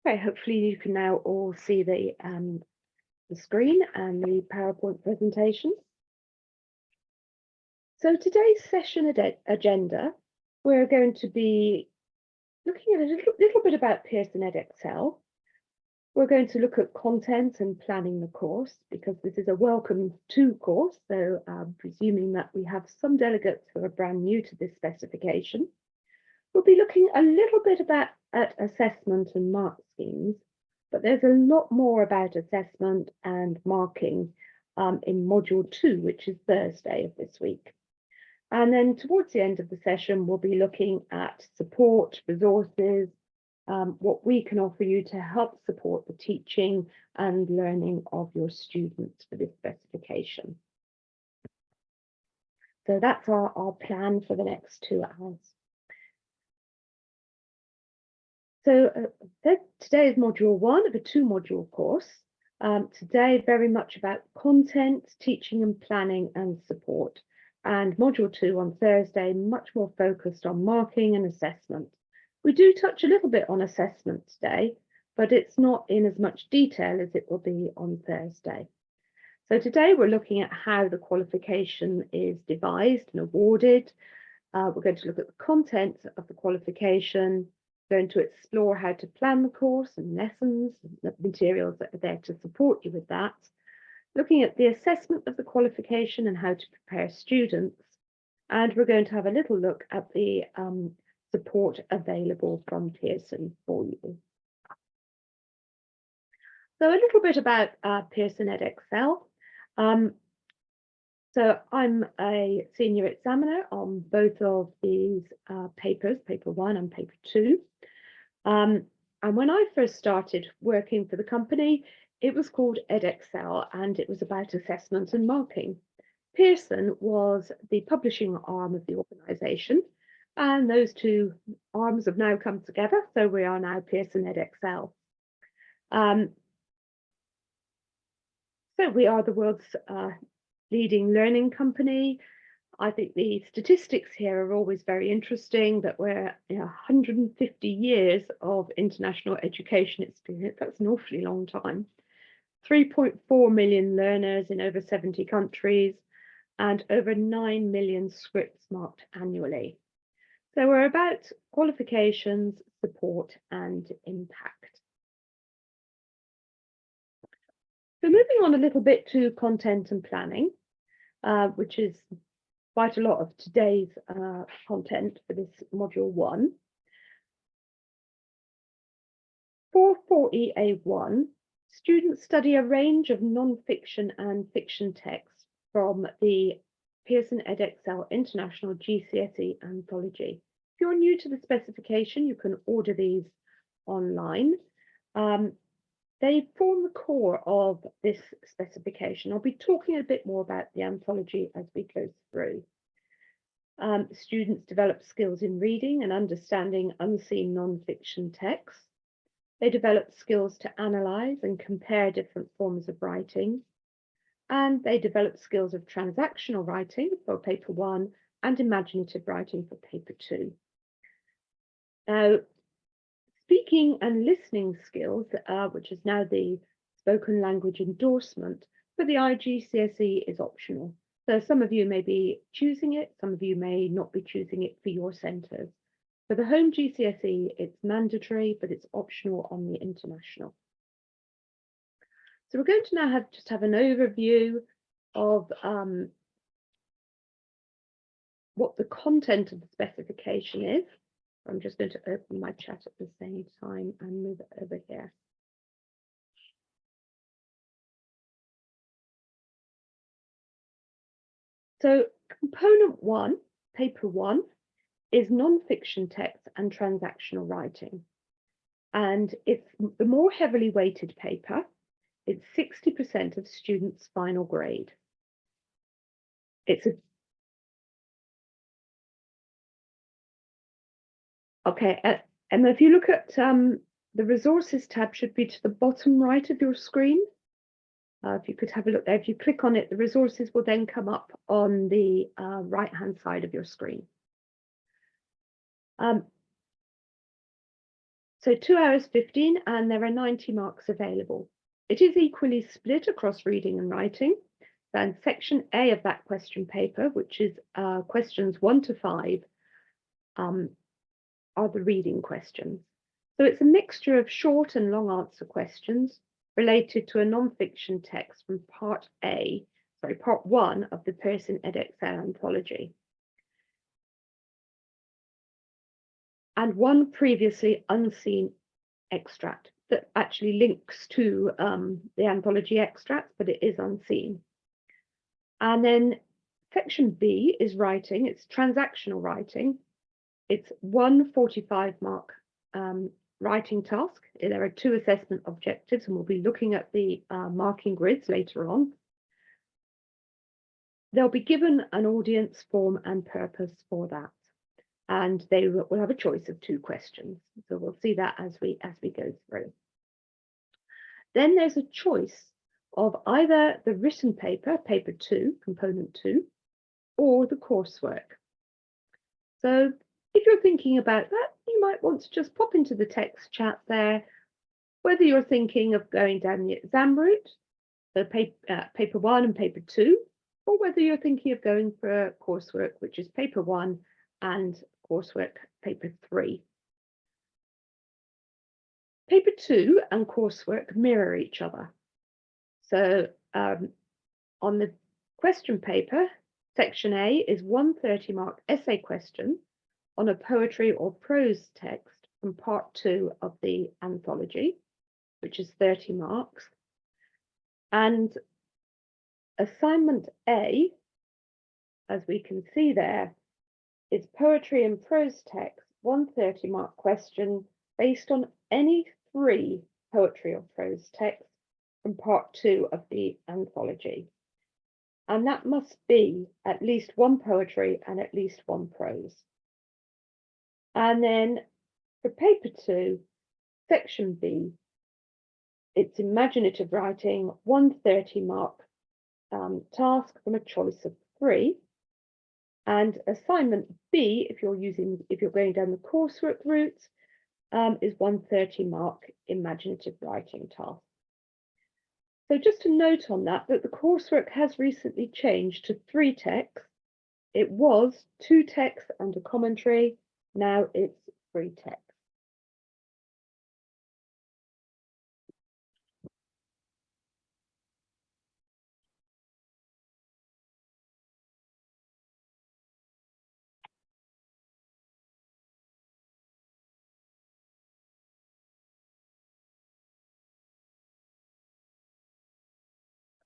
Okay, hopefully you can now all see the screen and the PowerPoint presentation. So today's session agenda, we're going to be looking at a little bit about Pearson Edexcel. We're going to look at content and planning the course, because this is a welcome to course, so presuming that we have some delegates who are brand new to this specification. We'll be looking a little bit at assessment and mark schemes, but there's a lot more about assessment and marking in Module 2, which is Thursday of this week. And then towards the end of the session, we'll be looking at support, resources, what we can offer you to help support the teaching and learning of your students for this specification. So that's our plan for the next 2 hours. So today is Module 1 of a 2-module course. Today, very much about content, teaching and planning and support. And Module 2 on Thursday, much more focused on marking and assessment. We do touch a little bit on assessment today, but it's not in as much detail as it will be on Thursday. So today we're looking at how the qualification is devised and awarded. We're going to look at the content of the qualification, going to explore how to plan the course and lessons, and the materials that are there to support you with that, looking at the assessment of the qualification and how to prepare students, and we're going to have a little look at the support available from Pearson for you. So a little bit about Pearson Edexcel. So I'm a senior examiner on both of these papers, paper 1 and paper 2. And when I first started working for the company, it was called Edexcel, and it was about assessment and marking. Pearson was the publishing arm of the organisation, and those two arms have now come together, so we are now Pearson Edexcel. So we are the world's leading learning company. I think the statistics here are always very interesting, that we're 150 years of international education experience. That's an awfully long time. 3.4 million learners in over 70 countries, and over 9 million scripts marked annually. So we're about qualifications, support, and impact. So moving on a little bit to content and planning, which is quite a lot of today's content for this Module 1. For 4EA1, students study a range of non-fiction and fiction texts from the Pearson Edexcel International GCSE Anthology. If you're new to the specification, you can order these online. They form the core of this specification. I'll be talking a bit more about the anthology as we go through. Students develop skills in reading and understanding unseen non-fiction texts. They develop skills to analyse and compare different forms of writing. And they develop skills of transactional writing for paper 1 and imaginative writing for paper 2. Now, speaking and listening skills, which is now the spoken language endorsement for the IGCSE, is optional. So some of you may be choosing it, some of you may not be choosing it for your centres. For the home GCSE, it's mandatory, but it's optional on the international. So we're going to now have an overview of what the content of the specification is. I'm just going to open my chat at the same time and move it over here. So component 1, paper 1, is non-fiction text and transactional writing. And it's the more heavily weighted paper. It's 60% of students' final grade. It's a and if you look at the resources tab, should be to the bottom right of your screen. If you could have a look there, if you click on it, the resources will then come up on the right-hand side of your screen. So 2 hours 15, and there are 90 marks available. It is equally split across reading and writing. Then section A of that question paper, which is questions 1 to 5, are the reading questions. So it's a mixture of short and long answer questions related to a non-fiction text from part 1 of the Pearson Edexcel anthology. And one previously unseen extract that actually links to the anthology extracts, but it is unseen. And then section B is writing, it's transactional writing. It's 1 45-mark writing task. There are 2 assessment objectives, and we'll be looking at the marking grids later on. They'll be given an audience, form, and purpose for that. And they will have a choice of 2 questions. So we'll see that as we go through. Then there's a choice of either the written paper, paper 2, component 2, or the coursework. So if you're thinking about that, you might want to just pop into the text chat there, whether you're thinking of going down the exam route, so paper 1 and paper 2, or whether you're thinking of going for coursework, which is paper 1 and coursework paper 3. Paper 2 and coursework mirror each other. So on the question paper, section A is 1 30-mark essay question on a poetry or prose text from part 2 of the anthology, which is 30 marks. And assignment A, as we can see there, is poetry and prose text, 1 30-mark question based on any 3 poetry or prose texts from part 2 of the anthology. And that must be at least 1 poetry and at least 1 prose. And then for paper 2, section B, it's imaginative writing, 1 30-mark task from a choice of 3. And assignment B, if you're going down the coursework route, is 1 30-mark imaginative writing task. So just a note on that the coursework has recently changed to 3 texts. It was 2 texts and a commentary. Now it's 3 texts.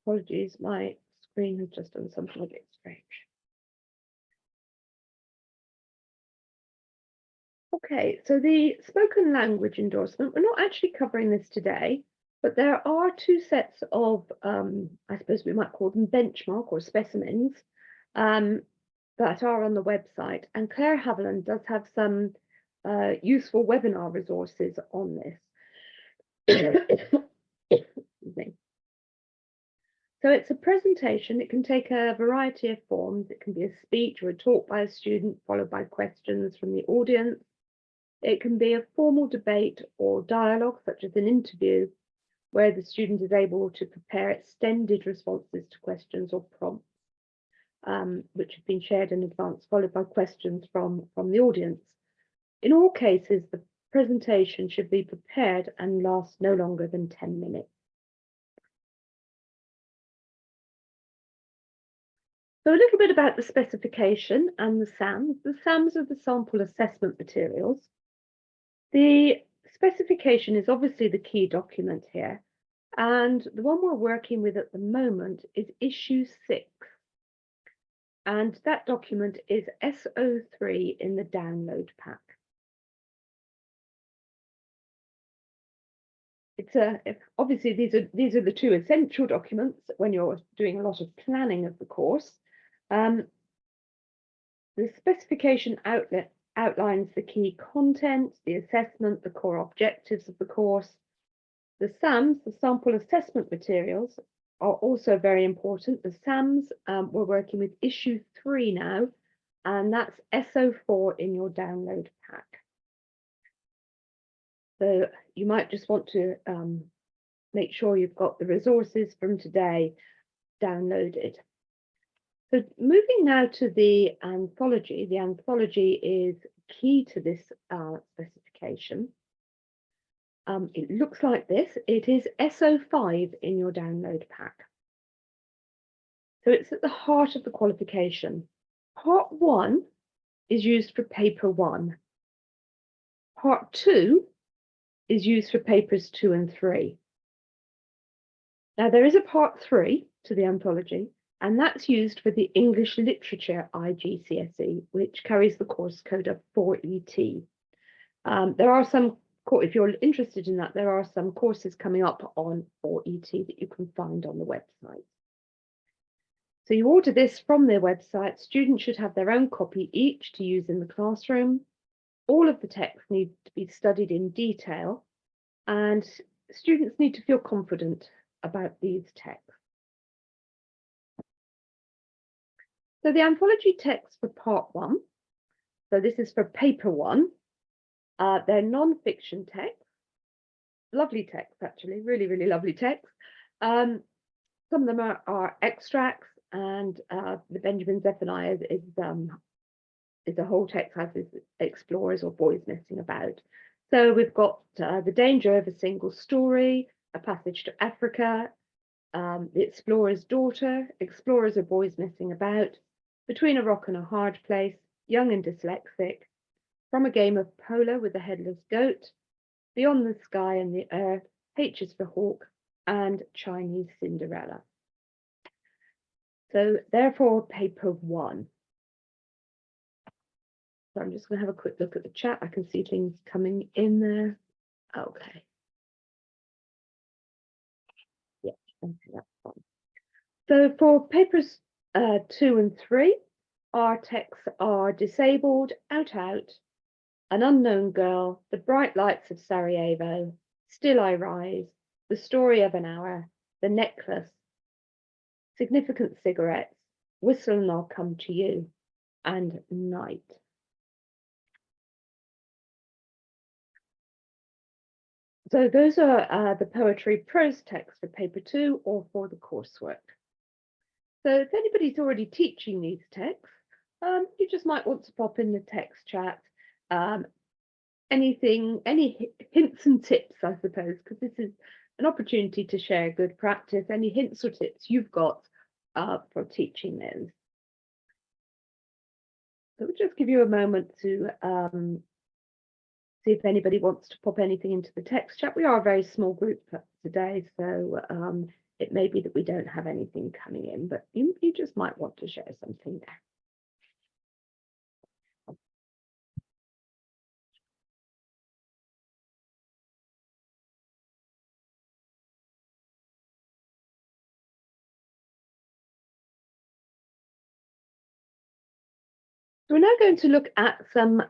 Apologies, my screen has just done something a bit strange. Okay, so the spoken language endorsement, we're not actually covering this today, but there are 2 sets of, I suppose we might call them benchmark or specimens, that are on the website. And Claire Haviland does have some useful webinar resources on this. So it's a presentation. It can take a variety of forms. It can be a speech or a talk by a student, followed by questions from the audience. It can be a formal debate or dialogue, such as an interview, where the student is able to prepare extended responses to questions or prompts, which have been shared in advance, followed by questions from the audience. In all cases, the presentation should be prepared and last no longer than 10 minutes. So a little bit about the specification and the SAMs. The SAMs are the sample assessment materials. The specification is obviously the key document here, and the one we're working with at the moment is issue 6. And that document is SO3 in the download pack. Obviously these are the 2 essential documents when you're doing a lot of planning of the course. The specification outlines the key content, the assessment, the core objectives of the course. The SAMs, the sample assessment materials, are also very important. The SAMs, we're working with issue 3 now, and that's SO4 in your download pack. So you might just want to make sure you've got the resources from today downloaded. So moving now to the anthology. The anthology is key to this specification. It looks like this. It is SO5 in your download pack. So it's at the heart of the qualification. Part 1 is used for paper 1. Part 2 is used for papers 2 and 3. Now there is a part 3 to the anthology, and that's used for the English Literature IGCSE, which carries the course code of 4ET. There are some, if you're interested in that, there are some courses coming up on 4ET that you can find on the website. So you order this from their website. Students should have their own copy each to use in the classroom. All of the text needs to be studied in detail, and students need to feel confident about these texts. So the anthology texts for part 1, so this is for paper 1, they're non-fiction texts, lovely texts actually, really, really lovely texts. Some of them are extracts, and the Benjamin Zephaniah is a whole text as is explorers or boys messing about. So we've got the danger of a single story, a passage to Africa, the explorer's daughter, explorers or boys messing about, between a rock and a hard place, young and dyslexic, from a game of polo with a headless goat, beyond the sky and the earth, H is for hawk, and Chinese Cinderella. So therefore, paper 1. So I'm just going to have a quick look at the chat. I can see things coming in there. Okay. Yeah, okay, that's fine. So for papers 2 and 3, our texts are Disabled, Out, An Unknown Girl, The Bright Lights of Sarajevo, Still I Rise, The Story of an Hour, The Necklace, Significant Cigarettes, Whistle and I'll Come to You, and Night. So those are the poetry prose texts for paper 2 or for the coursework. So if anybody's already teaching these texts, you just might want to pop in the text chat any hints and tips, I suppose, because this is an opportunity to share good practice, any hints or tips you've got for teaching those. So we'll just give you a moment to see if anybody wants to pop anything into the text chat. We are a very small group today, so it may be that we don't have anything coming in, but you just might want to share something there. So we're now going to look at some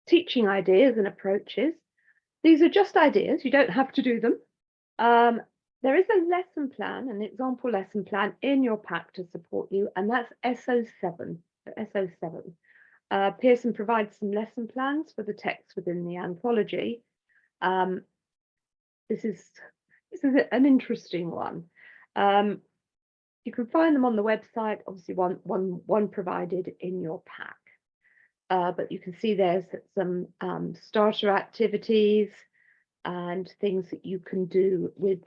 teaching ideas and approaches. These are just ideas, you don't have to do them. There is a lesson plan, an example lesson plan in your pack to support you, and that's SO7. SO7. Pearson provides some lesson plans for the text within the anthology. This is an interesting one. You can find them on the website, obviously one provided in your pack. But you can see there's some starter activities and things that you can do with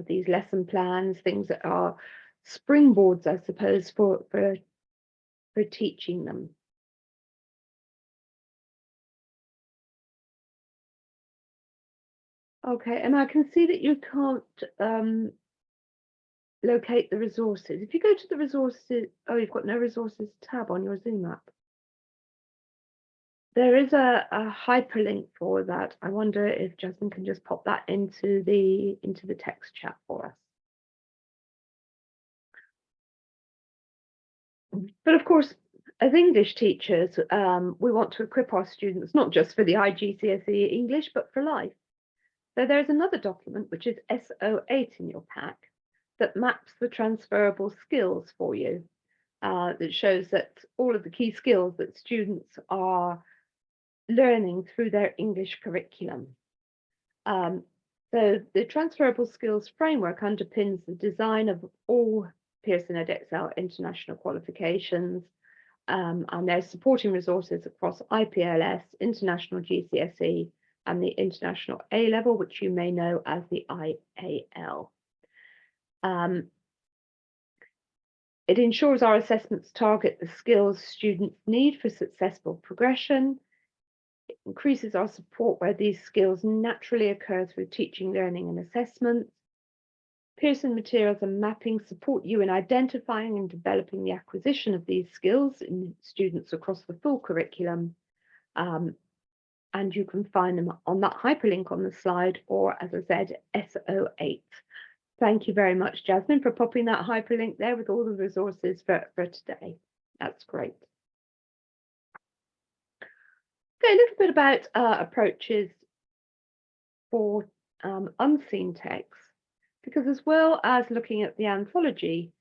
these lesson plans, things that are springboards, I suppose, for teaching them. Okay, and I can see that you can't locate the resources. If you go to the resources, oh, you've got no resources tab on your Zoom app. There is a hyperlink for that. I wonder if Jasmine can just pop that into the text chat for us. But of course, as English teachers, we want to equip our students not just for the IGCSE English, but for life. So there's another document, which is SO8 in your pack, that maps the transferable skills for you. That shows that all of the key skills that students are learning through their English curriculum. So the transferable skills framework underpins the design of all Pearson Edexcel international qualifications, and there's supporting resources across IPLS, International GCSE, and the International A-Level, which you may know as the IAL. It ensures our assessments target the skills students need for successful progression. It increases our support where these skills naturally occur through teaching, learning, and assessment. Pearson materials and mapping support you in identifying and developing the acquisition of these skills in students across the full curriculum. And you can find them on that hyperlink on the slide, or as I said, SO8. Thank you very much, Jasmine, for popping that hyperlink there with all the resources for today. That's great. Okay, a little bit about approaches for unseen text, because as well as looking at the anthology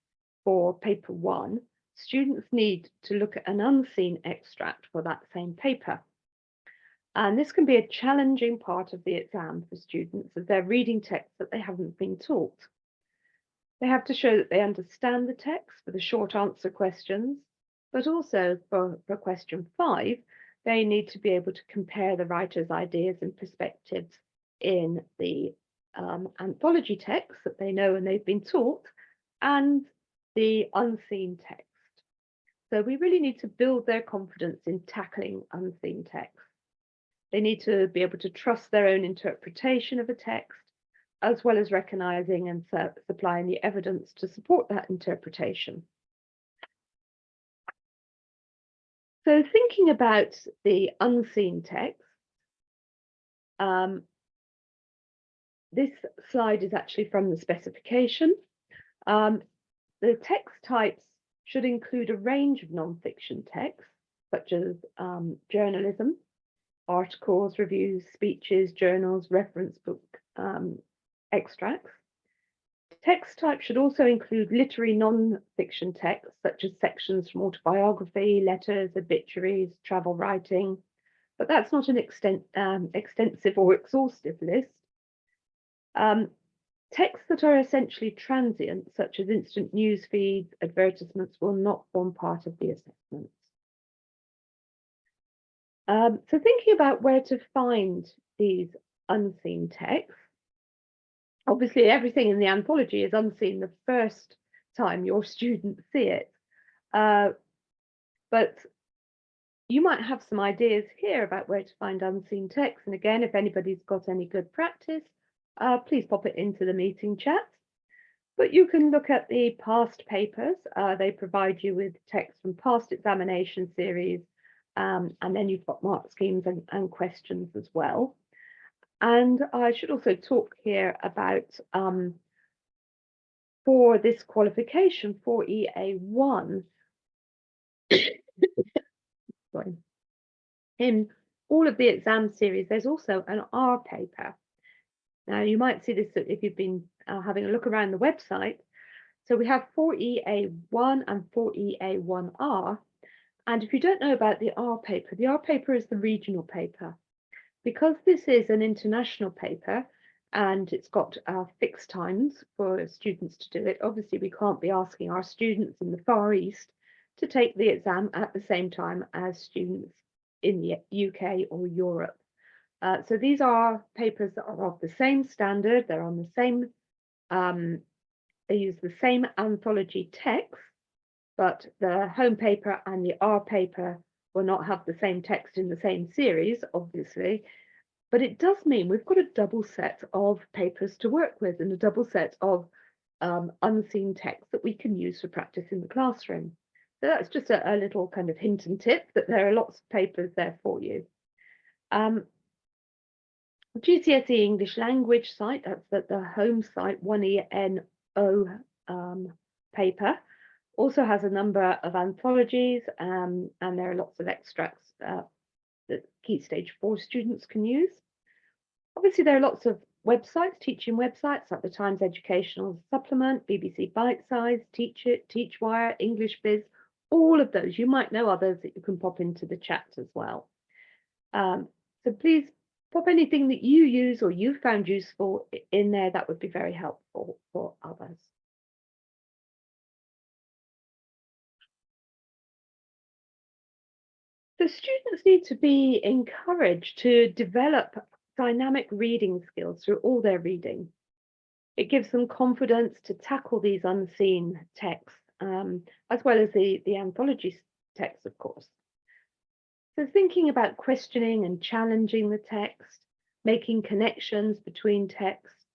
for paper 1, students need to look at an unseen extract for that same paper. And this can be a challenging part of the exam for students as they're reading text that they haven't been taught. They have to show that they understand the text for the short answer questions, but also for question 5, they need to be able to compare the writer's ideas and perspectives in the anthology text that they know and they've been taught, and the unseen text. So we really need to build their confidence in tackling unseen text. They need to be able to trust their own interpretation of a text, as well as recognizing and supplying the evidence to support that interpretation. So thinking about the unseen text, this slide is actually from the specification. The text types should include a range of non-fiction texts, such as journalism, articles, reviews, speeches, journals, reference book extracts. Text type should also include literary non-fiction texts, such as sections from autobiography, letters, obituaries, travel writing, but that's not an extensive or exhaustive list. Texts that are essentially transient, such as instant news feeds, advertisements, will not form part of the assessments. So thinking about where to find these unseen texts, obviously everything in the anthology is unseen the first time your students see it, but you might have some ideas here about where to find unseen text. And again, if anybody's got any good practice, please pop it into the meeting chat. But you can look at the past papers. They provide you with text from past examination series, and then you've got mark schemes and questions as well. And I should also talk here about, for this qualification for EA1, sorry, in all of the exam series, there's also an R paper. Now, you might see this if you've been having a look around the website. So we have 4EA1 and 4EA1R. And if you don't know about the R paper is the regional paper. Because this is an international paper and it's got fixed times for students to do it, obviously we can't be asking our students in the Far East to take the exam at the same time as students in the UK or Europe. So these are papers that are of the same standard, they're on the same, they use the same anthology text, but the home paper and the R paper will not have the same text in the same series, obviously, but it does mean we've got a double set of papers to work with and a double set of unseen text that we can use for practice in the classroom. So that's just a little kind of hint and tip that there are lots of papers there for you. GCSE English language site, that's the home site, 1ENO paper, also has a number of anthologies, and there are lots of extracts that Key Stage 4 students can use. Obviously, there are lots of websites, teaching websites like the Times Educational Supplement, BBC Bite Size, Teach It, Teachwire, English Biz, all of those. You might know others that you can pop into the chat as well. So please pop anything that you use or you found useful in there. That would be very helpful for others. So students need to be encouraged to develop dynamic reading skills through all their reading. It gives them confidence to tackle these unseen texts, as well as the anthology texts, of course. So thinking about questioning and challenging the text, making connections between texts,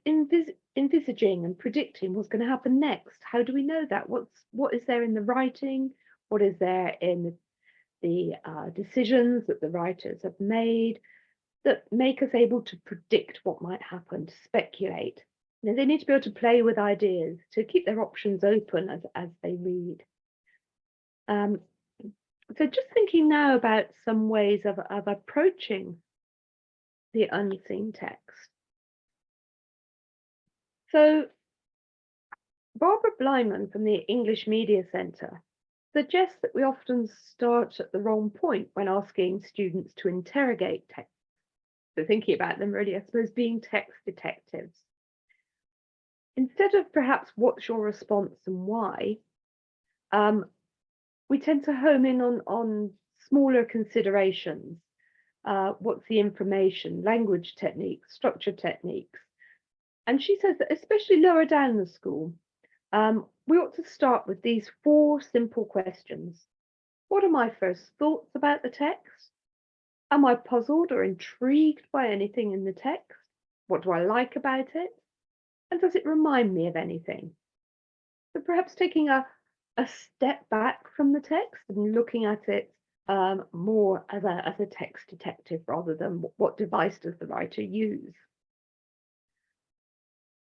envisaging and predicting what's going to happen next. How do we know that? What is there in the writing? What is there in the decisions that the writers have made that make us able to predict what might happen, to speculate? They need to be able to play with ideas, to keep their options open as they read. So just thinking now about some ways of approaching the unseen text. So Barbara Blindman from the English Media Centre suggests that we often start at the wrong point when asking students to interrogate text. So thinking about them really, I suppose, being text detectives. Instead of perhaps what's your response and why, we tend to home in on smaller considerations. What's the information, language techniques, structure techniques? And she says that especially lower down the school, we ought to start with these 4 simple questions. What are my first thoughts about the text? Am I puzzled or intrigued by anything in the text? What do I like about it? And does it remind me of anything? So perhaps taking a step back from the text and looking at it more as a text detective rather than what device does the writer use.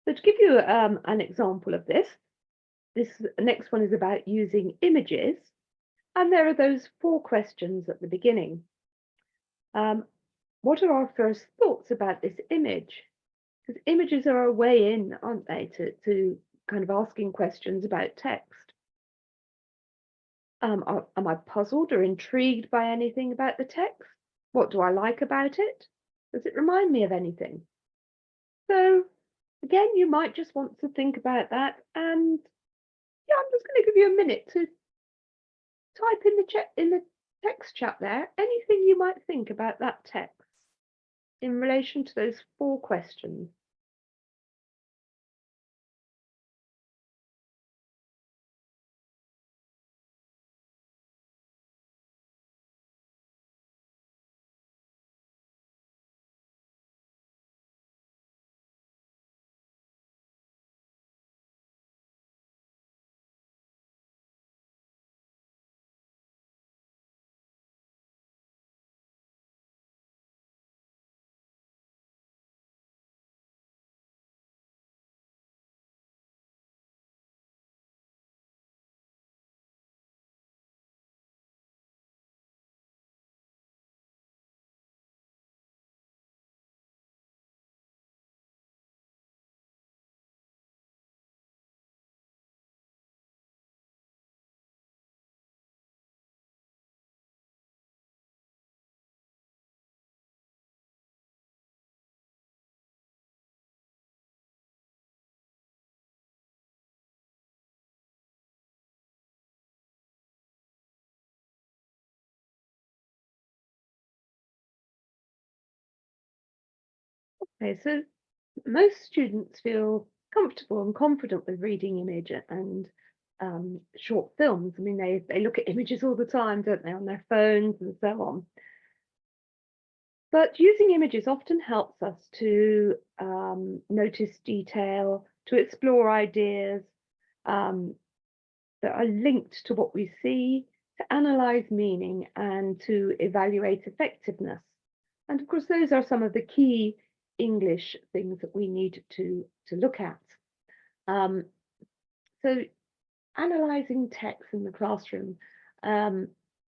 So to give you an example of this next one is about using images, and there are those 4 questions at the beginning. What are our first thoughts about this image? Because images are a way in, aren't they, to kind of asking questions about text. Am I puzzled or intrigued by anything about the text? What do I like about it? Does it remind me of anything? So again, you might just want to think about that, and yeah, I'm just going to give you a minute to type in the text chat there anything you might think about that text in relation to those 4 questions. Okay, so most students feel comfortable and confident with reading image and short films. I mean, they look at images all the time, don't they, on their phones and so on. But using images often helps us to notice detail, to explore ideas that are linked to what we see, to analyze meaning, and to evaluate effectiveness. And of course, those are some of the key English things that we need to look at. So analysing text in the classroom and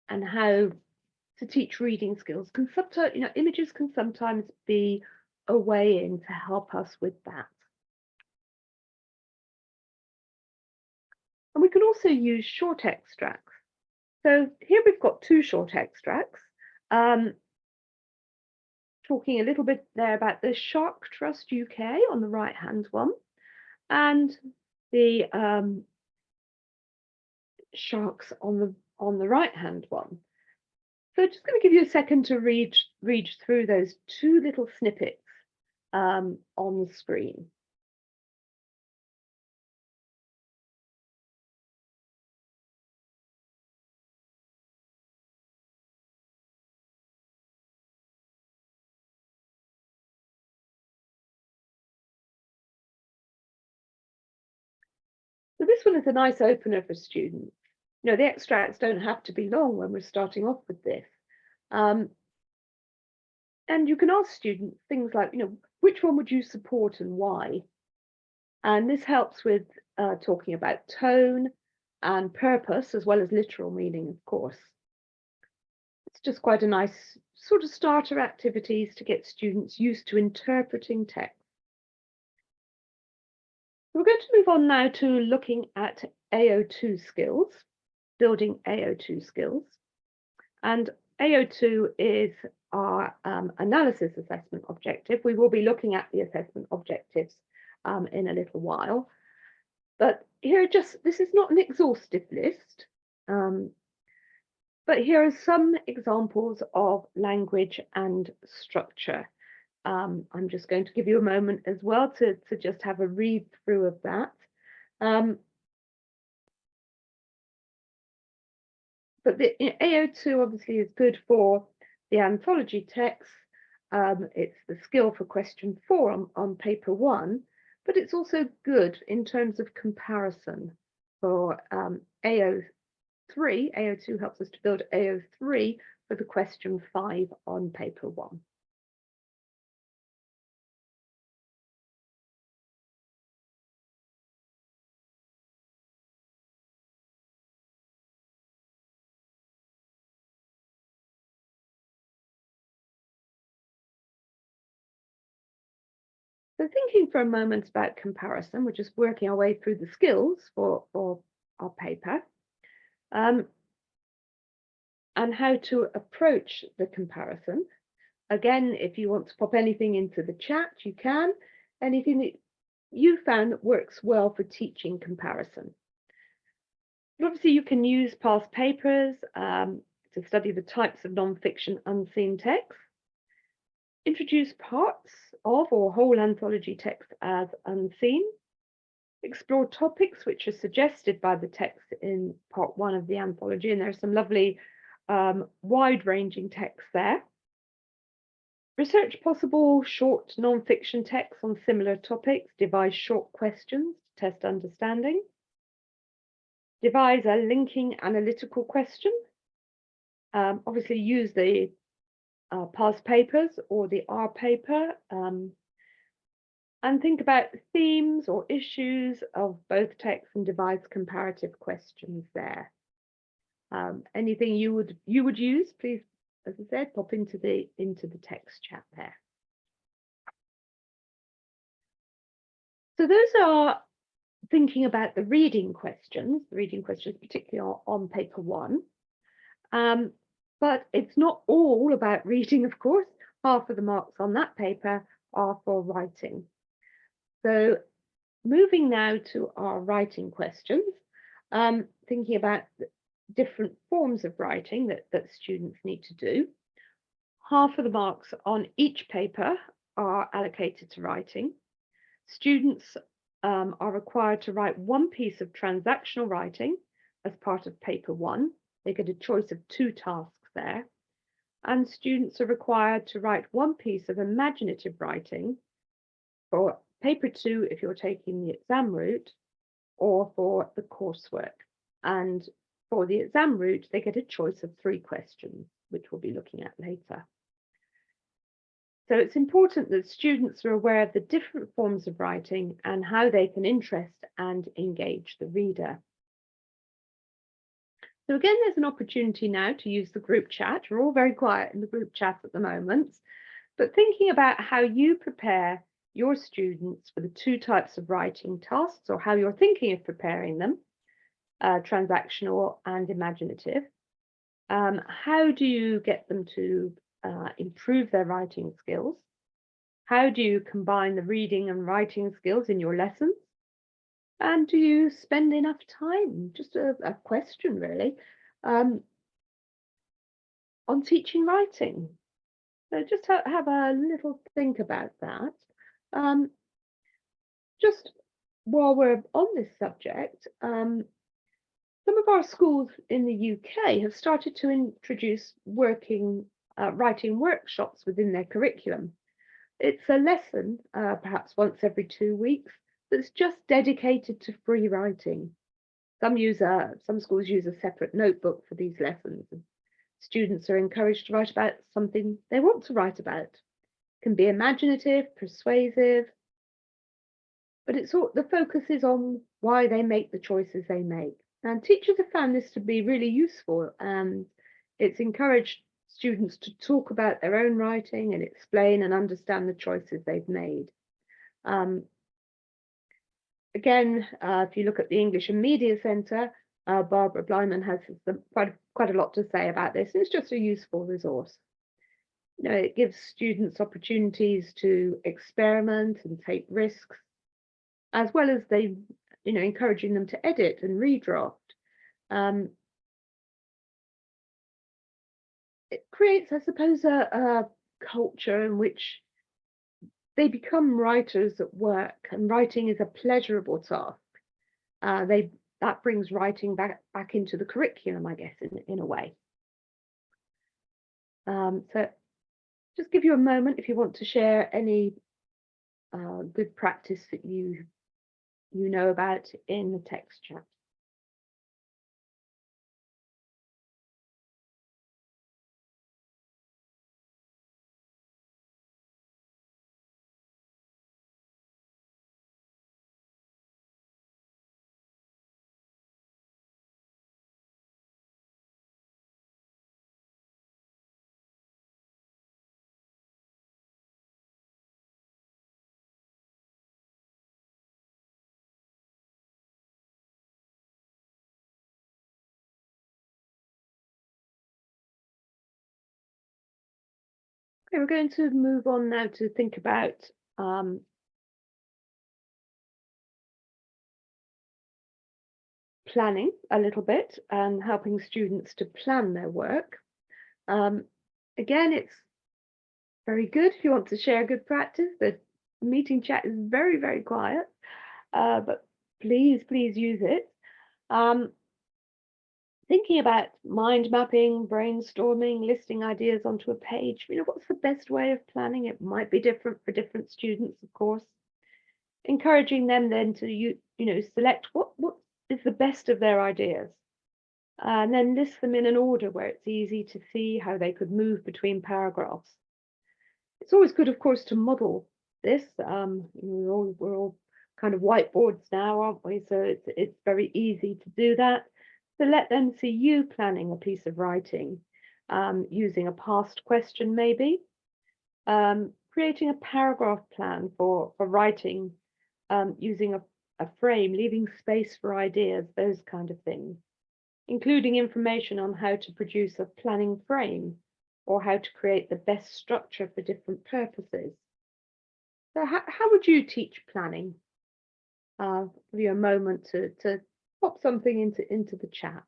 how to teach reading skills can sometimes, images can sometimes be a way in to help us with that. And we can also use short extracts. So here we've got 2 short extracts. talking a little bit there about the Shark Trust UK on the right-hand one, and the sharks on the right-hand one. So just going to give you a second to read through those two little snippets on the screen. So this one is a nice opener for students. You know, the extracts don't have to be long when we're starting off with this. And you can ask students things like, you know, which one would you support and why? And this helps with talking about tone and purpose, as well as literal meaning, of course. It's just quite a nice sort of starter activities to get students used to interpreting text. We're going to move on now to looking at AO2 skills, building AO2 skills. And AO2 is our analysis assessment objective. We will be looking at the assessment objectives in a little while. But here, this is not an exhaustive list, but here are some examples of language and structure. I'm just going to give you a moment as well to just have a read through of that. But the AO2 obviously is good for the anthology text. It's the skill for question 4 on paper 1, but it's also good in terms of comparison for AO3. AO2 helps us to build AO3 for the question 5 on paper 1. So thinking for a moment about comparison, we're just working our way through the skills for our paper, and how to approach the comparison. Again, if you want to pop anything into the chat, you can. Anything that you found that works well for teaching comparison. But obviously, you can use past papers to study the types of non-fiction unseen text. Introduce parts of or whole anthology text as unseen. Explore topics which are suggested by the text in part 1 of the anthology, and there's some lovely wide-ranging texts there. Research possible short non-fiction texts on similar topics. Devise short questions to test understanding. Devise a linking analytical question. Obviously use the past papers or the R paper, and think about themes or issues of both texts and devise comparative questions there. Anything you would use, please, as I said, pop into the text chat there. So those are thinking about the reading questions particularly on paper 1. But it's not all about reading, of course. Half of the marks on that paper are for writing. So moving now to our writing questions, thinking about different forms of writing that students need to do. Half of the marks on each paper are allocated to writing. Students are required to write one piece of transactional writing as part of paper 1. They get a choice of 2 tasks there. And students are required to write one piece of imaginative writing for paper 2 if you're taking the exam route, or for the coursework. And for the exam route, they get a choice of 3 questions, which we'll be looking at later. So it's important that students are aware of the different forms of writing and how they can interest and engage the reader. So again, there's an opportunity now to use the group chat. We're all very quiet in the group chat at the moment, but thinking about how you prepare your students for the 2 types of writing tasks, or how you're thinking of preparing them, transactional and imaginative. How do you get them to improve their writing skills? How do you combine the reading and writing skills in your lessons? And do you spend enough time? Just a question, really, um, on teaching writing. So just have a little think about that. Um, just while we're on this subject, some of our schools in the UK have started to introduce writing workshops within their curriculum. It's a lesson, perhaps once every 2 weeks, that's just dedicated to free writing. Some schools use a separate notebook for these lessons. And students are encouraged to write about something they want to write about. It can be imaginative, persuasive, but the focus is on why they make the choices they make. And teachers have found this to be really useful, and it's encouraged students to talk about their own writing and explain and understand the choices they've made. Again, if you look at the English and Media Centre, Barbara Blyman has quite a lot to say about this, and it's just a useful resource. It gives students opportunities to experiment and take risks, as well as encouraging them to edit and redraft. It creates, I suppose, a culture in which they become writers at work, and writing is a pleasurable task. That brings writing back into the curriculum, I guess, in a way. So just give you a moment if you want to share any good practice that you know about in the text chat. Okay, we're going to move on now to think about planning a little bit and helping students to plan their work. Again, it's very good if you want to share good practice. The meeting chat is very, very quiet, but please use it. Thinking about mind mapping, brainstorming, listing ideas onto a page, what's the best way of planning? It might be different for different students, of course. Encouraging them then to select what is the best of their ideas, and then list them in an order where it's easy to see how they could move between paragraphs. It's always good, of course, to model this. We're all kind of whiteboards now, aren't we? So it's very easy to do that. So let them see you planning a piece of writing, using a past question maybe, creating a paragraph plan for writing, using a frame, leaving space for ideas, those kind of things, including information on how to produce a planning frame or how to create the best structure for different purposes. So how would you teach planning? Give you a moment to pop something into the chat.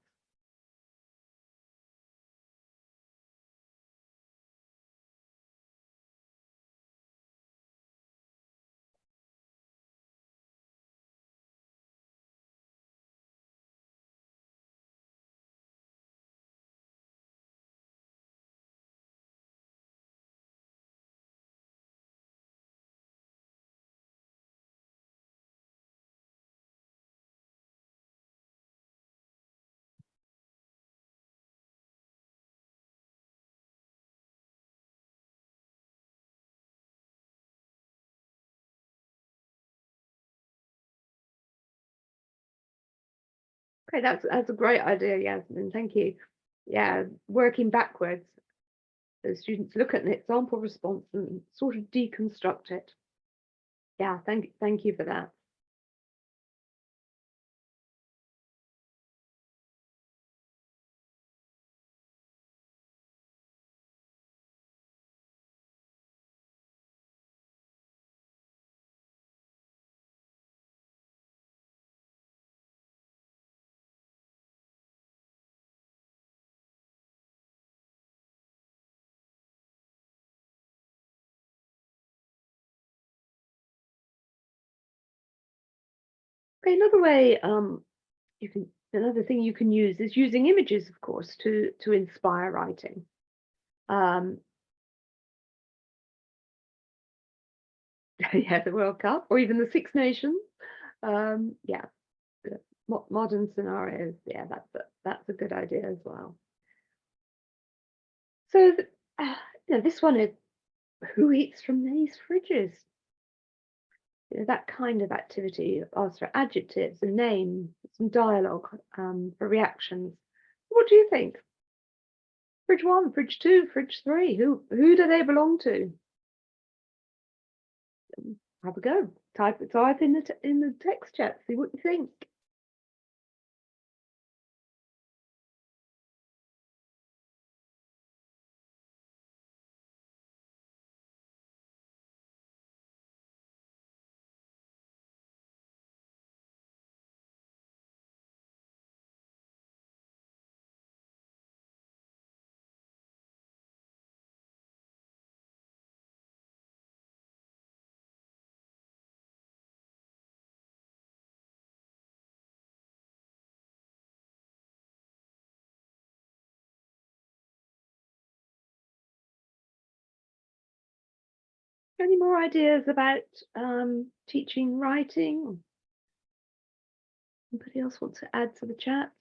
Okay, that's a great idea, Yasmin. Thank you. Yeah, working backwards. So students look at an example response and sort of deconstruct it. Yeah, thank you for that. Okay, another way another thing you can use is using images, of course, to inspire writing. Um, yeah, the World Cup or even the Six Nations. Yeah, modern scenarios. Yeah, that's a good idea as well. So, this one is who eats from these fridges? That kind of activity asks for adjectives and names, some dialogue for reactions. What do you think? Fridge one, fridge two, fridge three. Who do they belong to? Have a go. Type in the text chat. See what you think. Any more ideas about teaching writing? Anybody else want to add to the chat?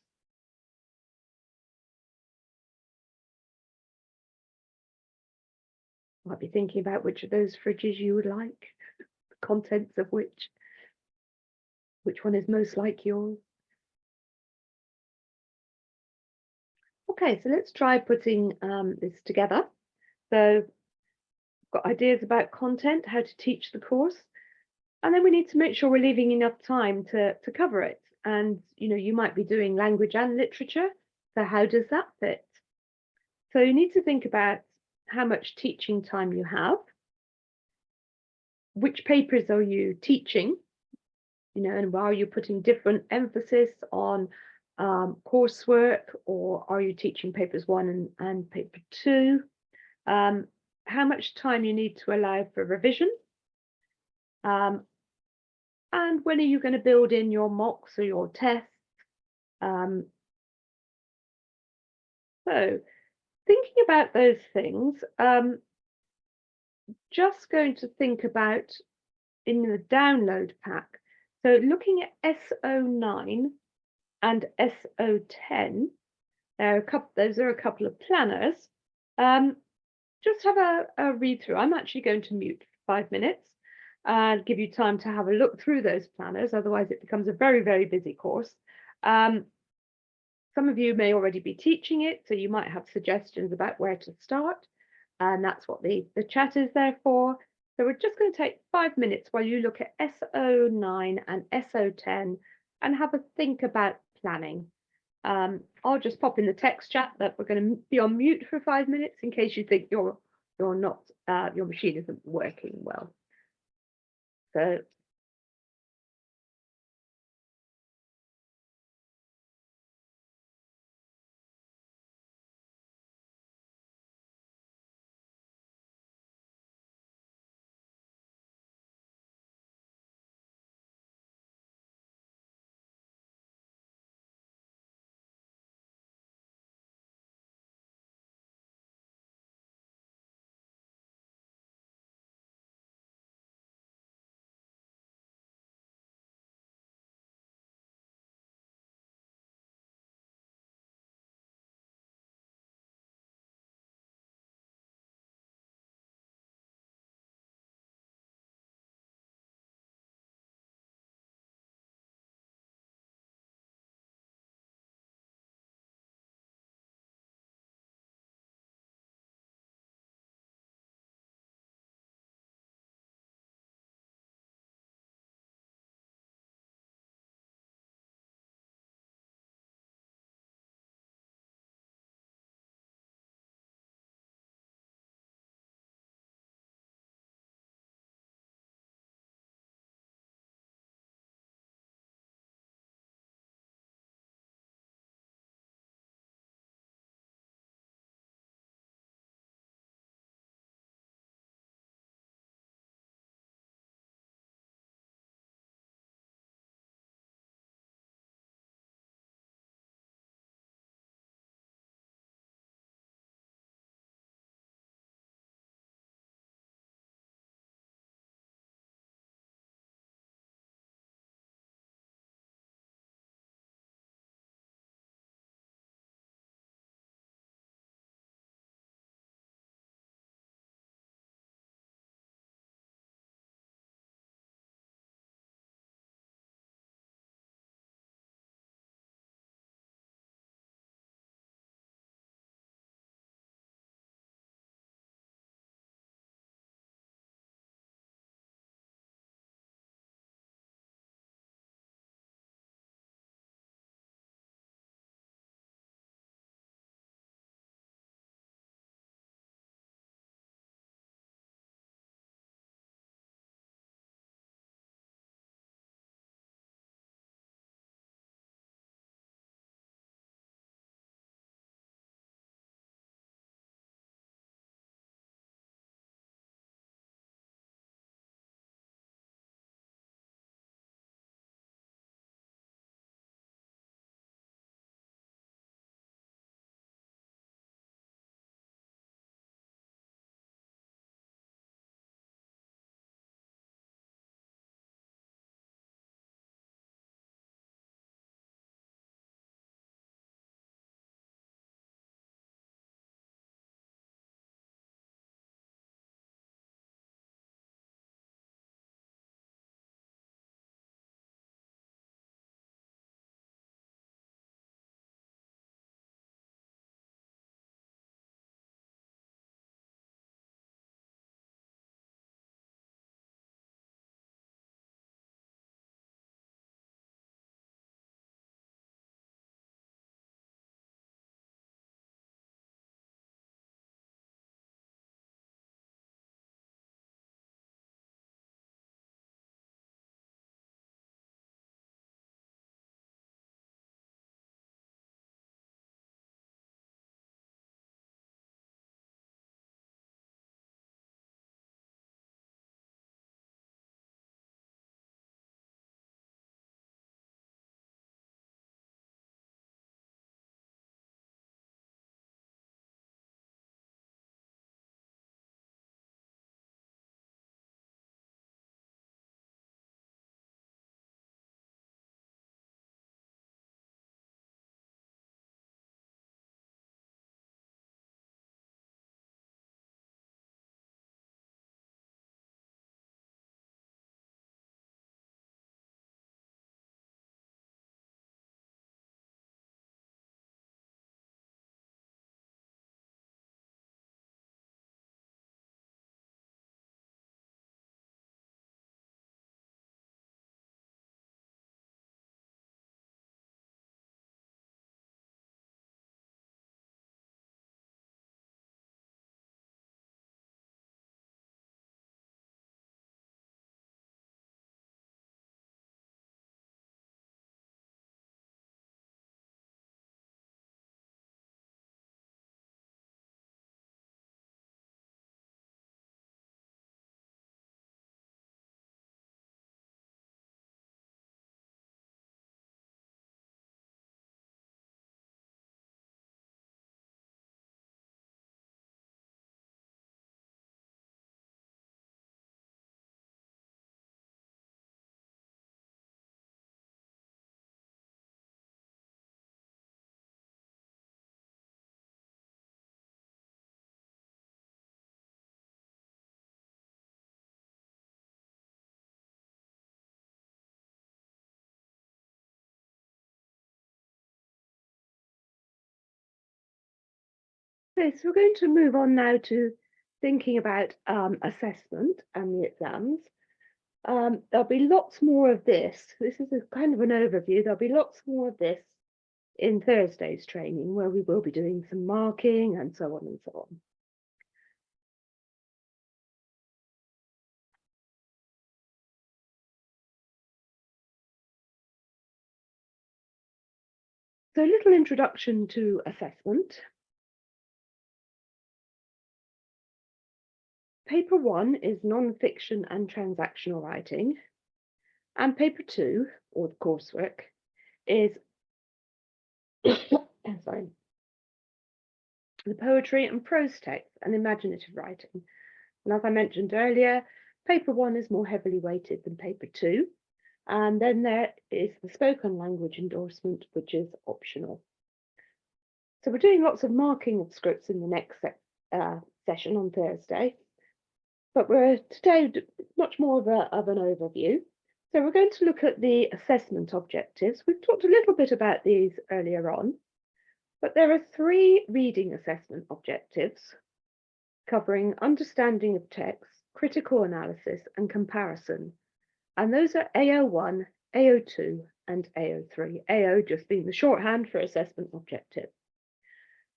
Might be thinking about which of those fridges you would like, the contents of which one is most like yours. Okay, so let's try putting this together. So, got ideas about content, how to teach the course, and then we need to make sure we're leaving enough time to cover it. And you might be doing language and literature, so how does that fit? So you need to think about how much teaching time you have, which papers are you teaching, and are you putting different emphasis on coursework, or are you teaching papers one and paper two? How much time you need to allow for revision, and when are you going to build in your mocks or your tests? So thinking about those things, just going to think about in the download pack. So looking at SO9 and SO10, those are a couple of planners. Just have a read through. I'm actually going to mute for 5 minutes and give you time to have a look through those planners. Otherwise, it becomes a very, very busy course. Some of you may already be teaching it, so you might have suggestions about where to start. And that's what the chat is there for. So we're just going to take 5 minutes while you look at SO9 and SO10 and have a think about planning. I'll just pop in the text chat that we're going to be on mute for 5 minutes in case you think you're not your machine isn't working well. So Okay, so we're going to move on now to thinking about assessment and the exams. There'll be lots more of this. This is a kind of an overview. There'll be lots more of this in Thursday's training, where we will be doing some marking and so on and so on. So a little introduction to assessment. Paper 1 is non-fiction and transactional writing, and paper 2, or the coursework, is sorry, the poetry and prose text and imaginative writing. And as I mentioned earlier, paper 1 is more heavily weighted than paper 2. And then there is the spoken language endorsement, which is optional. So we're doing lots of marking of scripts in the next session on Thursday. But we're today much more of an overview. So we're going to look at the assessment objectives. We've talked a little bit about these earlier on, but there are 3 reading assessment objectives covering understanding of text, critical analysis, and comparison. And those are AO1, AO2, and AO3. AO just being the shorthand for assessment objective.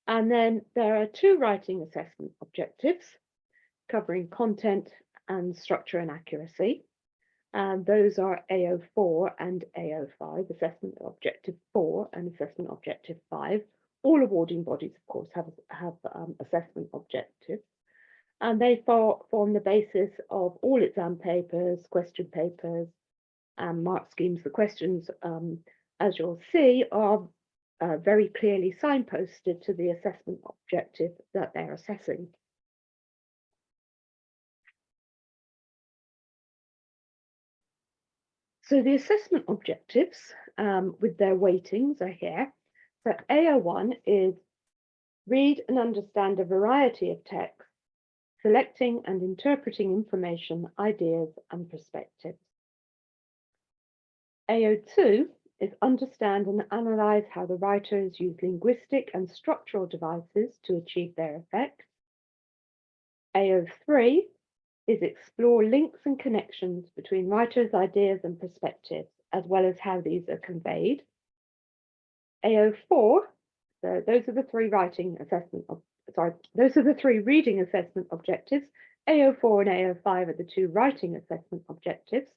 And then there are 2 writing assessment objectives covering content and structure and accuracy. And those are AO4 and AO5, assessment objective 4 and assessment objective 5. All awarding bodies, of course, have assessment objectives. And they form the basis of all exam papers, question papers, and mark schemes. The questions, as you'll see, are very clearly signposted to the assessment objective that they're assessing. So the assessment objectives with their weightings are here. So AO1 is read and understand a variety of texts, selecting and interpreting information, ideas, and perspectives. AO2 is understand and analyse how the writers use linguistic and structural devices to achieve their effects. AO3 is explore links and connections between writers' ideas and perspectives, as well as how these are conveyed. AO4, so those are the 3 reading assessment objectives. AO4 and AO5 are the 2 writing assessment objectives.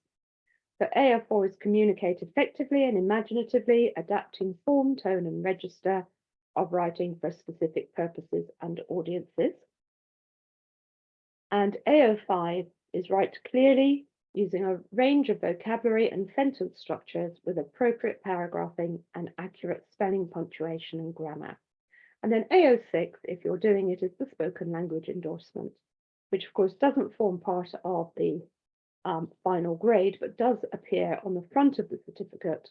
So AO4 is communicate effectively and imaginatively, adapting form, tone, and register of writing for specific purposes and audiences. And AO5 is write clearly, using a range of vocabulary and sentence structures with appropriate paragraphing and accurate spelling, punctuation, and grammar. And then AO6, if you're doing it, is the spoken language endorsement, which of course doesn't form part of the final grade, but does appear on the front of the certificate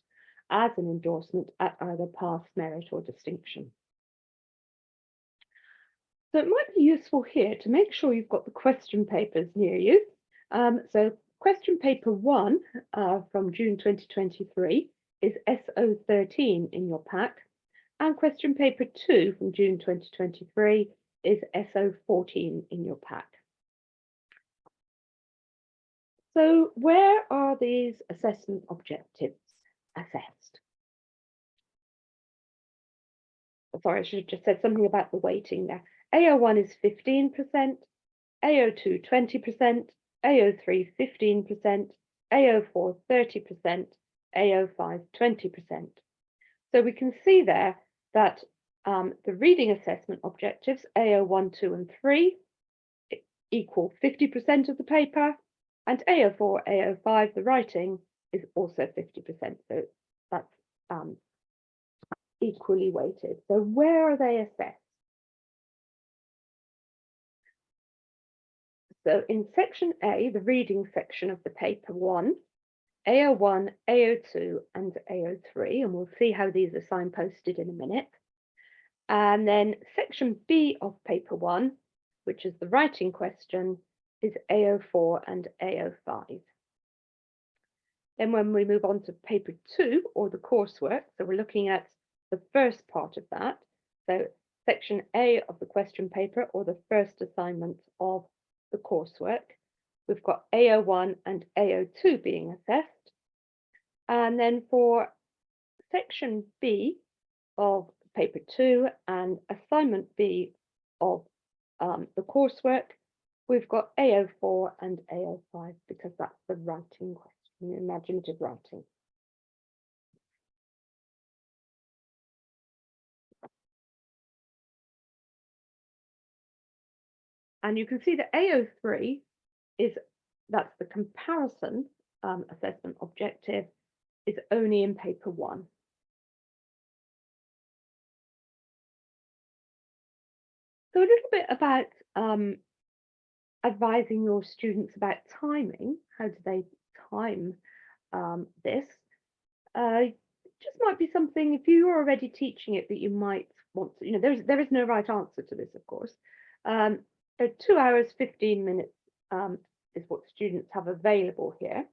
as an endorsement at either pass, merit, or distinction. So it might be useful here to make sure you've got the question papers near you. So question paper 1 from June 2023 is SO13 in your pack, and question paper 2 from June 2023 is SO14 in your pack. So where are these assessment objectives assessed? Sorry, I should have just said something about the weighting there. AO1 is 15%, AO2 20%, AO3 15%, AO4 30%, AO5 20%. So we can see there that the reading assessment objectives, AO1, 2, and 3, equal 50% of the paper, and AO4, AO5, the writing, is also 50%. So that's equally weighted. So where are they assessed? So in section A, the reading section of the paper 1, AO1, AO2, and AO3, and we'll see how these are signposted in a minute. And then section B of paper 1, which is the writing question, is AO4 and AO5. Then when we move on to paper 2, or the coursework, so we're looking at the first part of that. So section A of the question paper or the first assignment of the coursework. We've got AO1 and AO2 being assessed. And then for section B of paper 2 and assignment B of the coursework, we've got AO4 and AO5 because that's the writing question, imaginative writing. And you can see that AO3 that's the comparison assessment objective, is only in paper 1. So a little bit about advising your students about timing. How do they time this? Just might be something, if you're already teaching it, that you might want to, there is no right answer to this, of course. 2 hours, 15 minutes is what students have available here.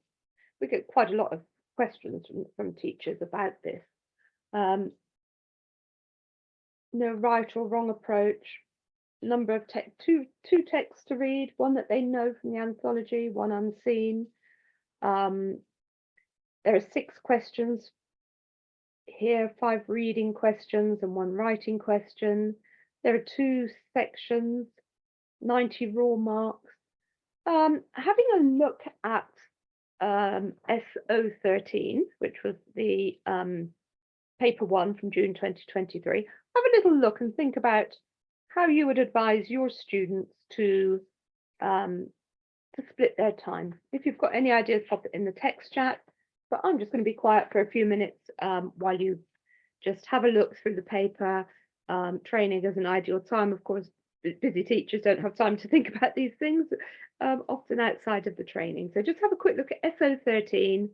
We get quite a lot of questions from teachers about this. No right or wrong approach. Number of two texts to read, one that they know from the anthology, one unseen. There are 6 questions here, 5 reading questions and 1 writing question. There are 2 sections, 90 raw marks. Having a look at SO13, which was the paper 1 from June 2023, have a little look and think about how you would advise your students to split their time. If you've got any ideas, pop it in the text chat, but I'm just going to be quiet for a few minutes while you just have a look through the paper. Training is an ideal time, of course. Busy teachers don't have time to think about these things, often outside of the training. So just have a quick look at SO13,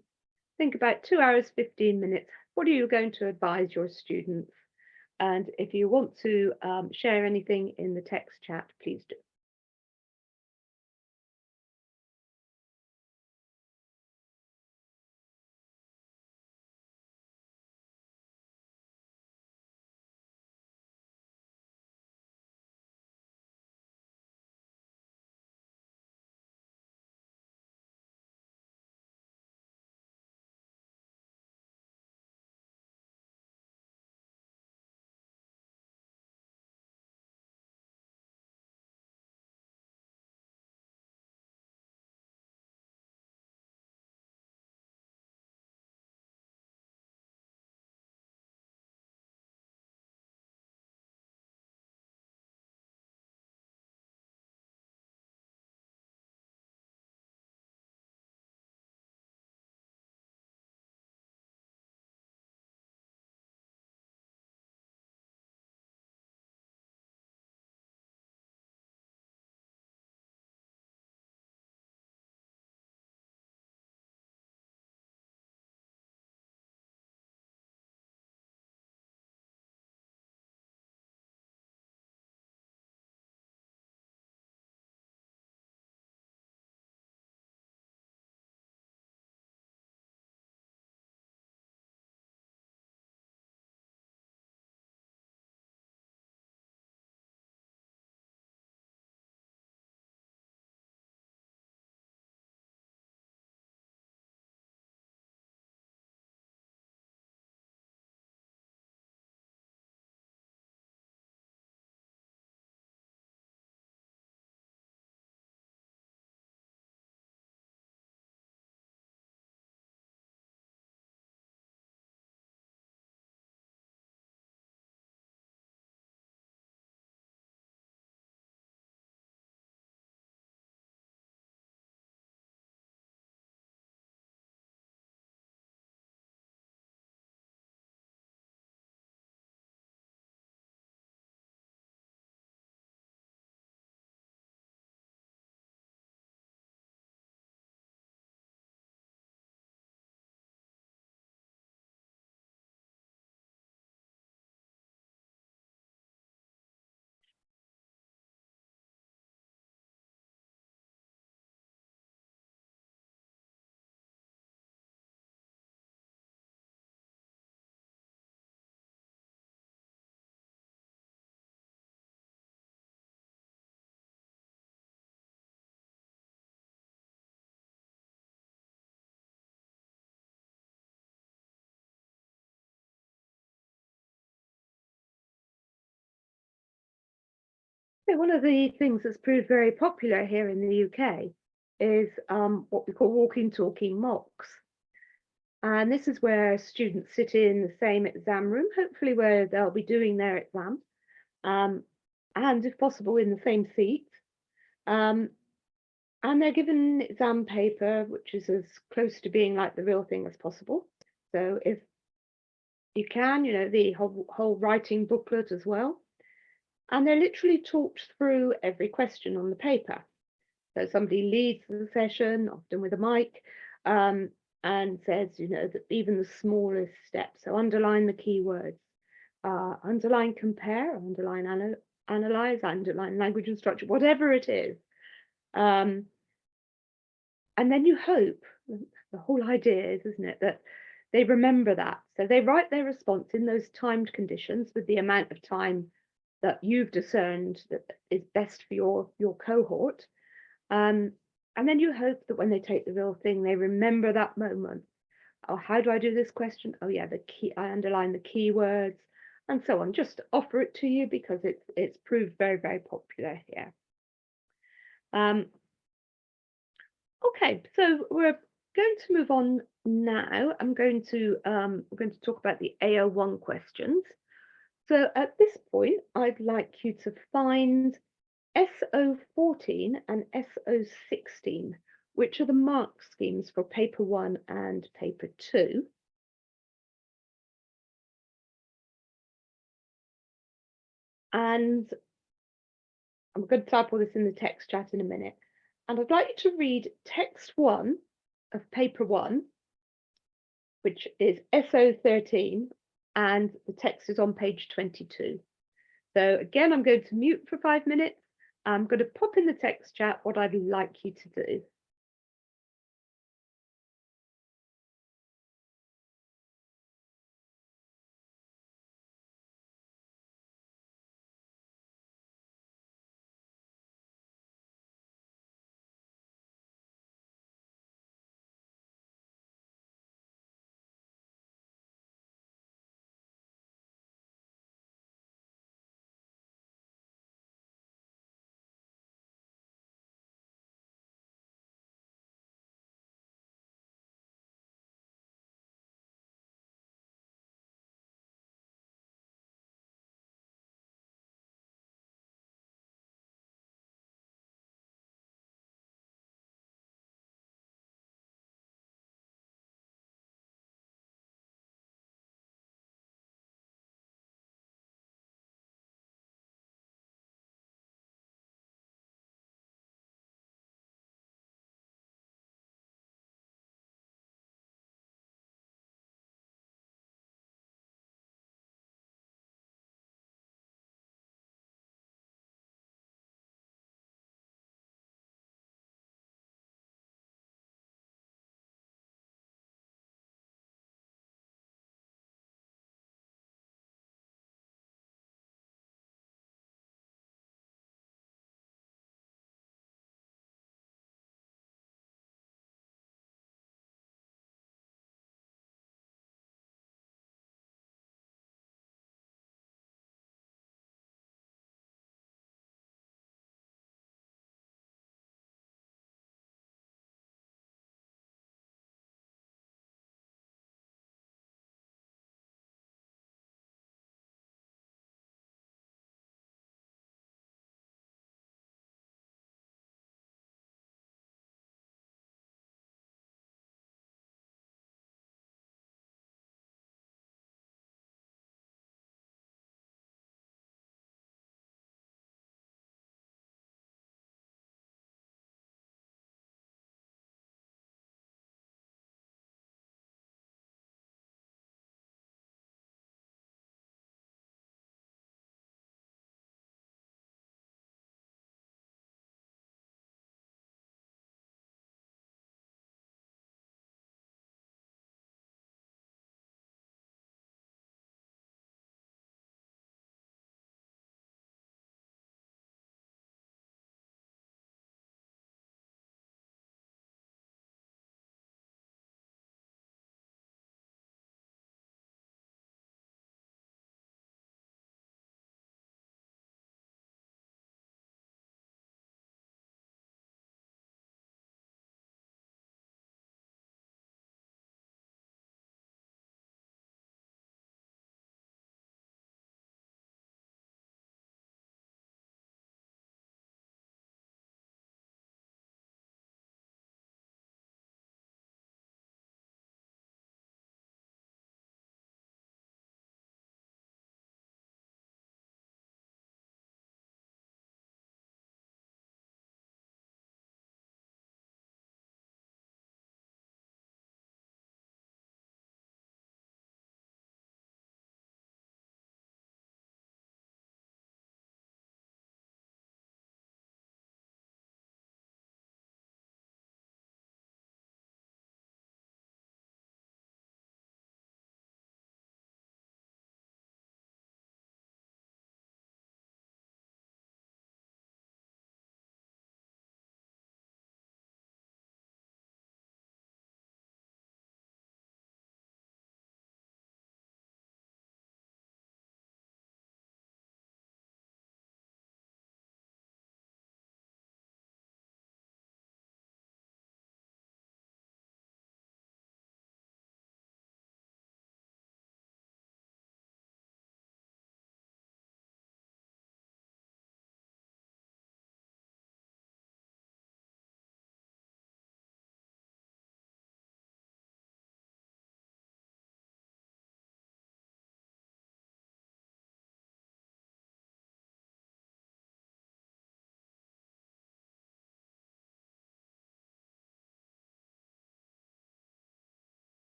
think about 2 hours, 15 minutes. What are you going to advise your students? And if you want to share anything in the text chat, please do. So one of the things that's proved very popular here in the UK is what we call walking, talking mocks. And this is where students sit in the same exam room, hopefully where they'll be doing their exam, um, and if possible in the same seat. Um, and they're given exam paper, which is as close to being like the real thing as possible. So if you can, the whole writing booklet as well. And they're literally talked through every question on the paper. So somebody leads the session, often with a mic, um, and says, that even the smallest steps. So underline the keywords, underline compare, underline analyze, underline language and structure, whatever it is. And then you hope, the whole idea is, isn't it, that they remember that. So they write their response in those timed conditions with the amount of time that you've discerned that is best for your cohort. And then you hope that when they take the real thing, they remember that moment. Oh, how do I do this question? Oh yeah, I underline the keywords and so on. Just offer it to you because it's proved very, very popular here. Okay, so we're going to move on now. We're going to talk about the AO1 questions. So at this point, I'd like you to find SO14 and SO16, which are the mark schemes for paper 1 and paper 2. And I'm going to type all this in the text chat in a minute. And I'd like you to read text 1 of paper 1, which is SO13, and the text is on page 22. So again, I'm going to mute for 5 minutes. I'm going to pop in the text chat what I'd like you to do.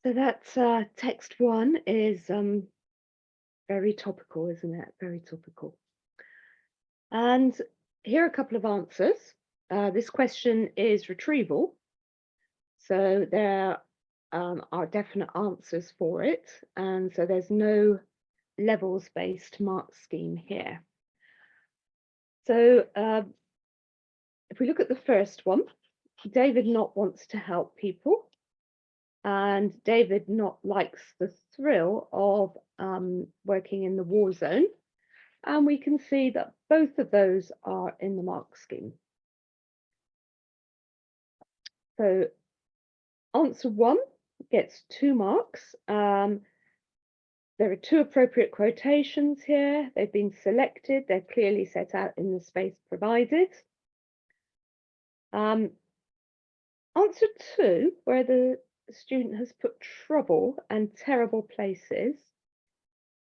So that's text 1 is very topical, isn't it? Very topical. And here are a couple of answers. This question is retrieval. So there are definite answers for it. And so there's no levels-based mark scheme here. So if we look at the first one, David not wants to help people. And David not likes the thrill of working in the war zone. And we can see that both of those are in the mark scheme. So answer 1 gets 2 marks. There are 2 appropriate quotations here. They've been selected. They're clearly set out in the space provided. Answer 2, where the student has put trouble and terrible places.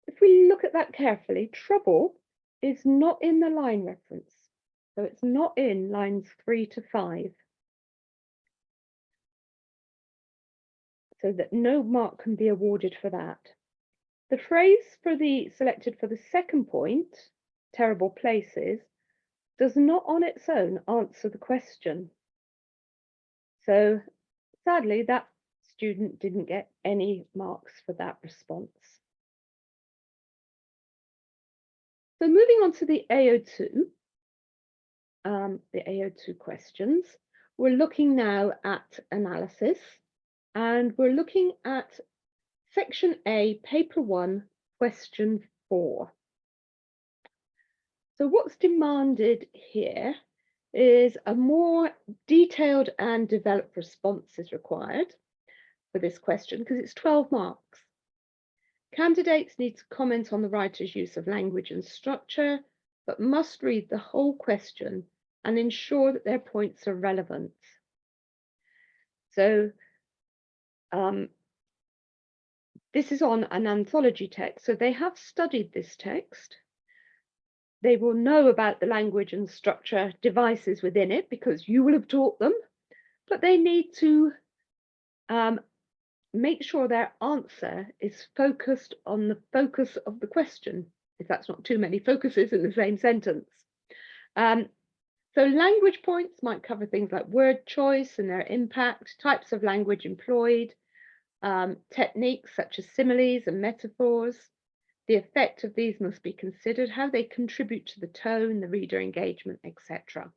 If we look at that carefully, trouble is not in the line reference. So it's not in lines 3 to 5. So that no mark can be awarded for that. The phrase selected for the second point, terrible places, does not on its own answer the question. So sadly, that student didn't get any marks for that response. So moving on to the AO2 questions, we're looking now at analysis, and we're looking at Section A, Paper 1, Question 4. So what's demanded here is a more detailed and developed response is required for this question because it's 12 marks. Candidates need to comment on the writer's use of language and structure, but must read the whole question and ensure that their points are relevant. So this is on an anthology text, so they have studied this text. They will know about the language and structure devices within it because you will have taught them, but they need to make sure their answer is focused on the focus of the question, if that's not too many focuses in the same sentence. So language points might cover things like word choice and their impact, types of language employed, techniques such as similes and metaphors. The effect of these must be considered, how they contribute to the tone, the reader engagement, etc.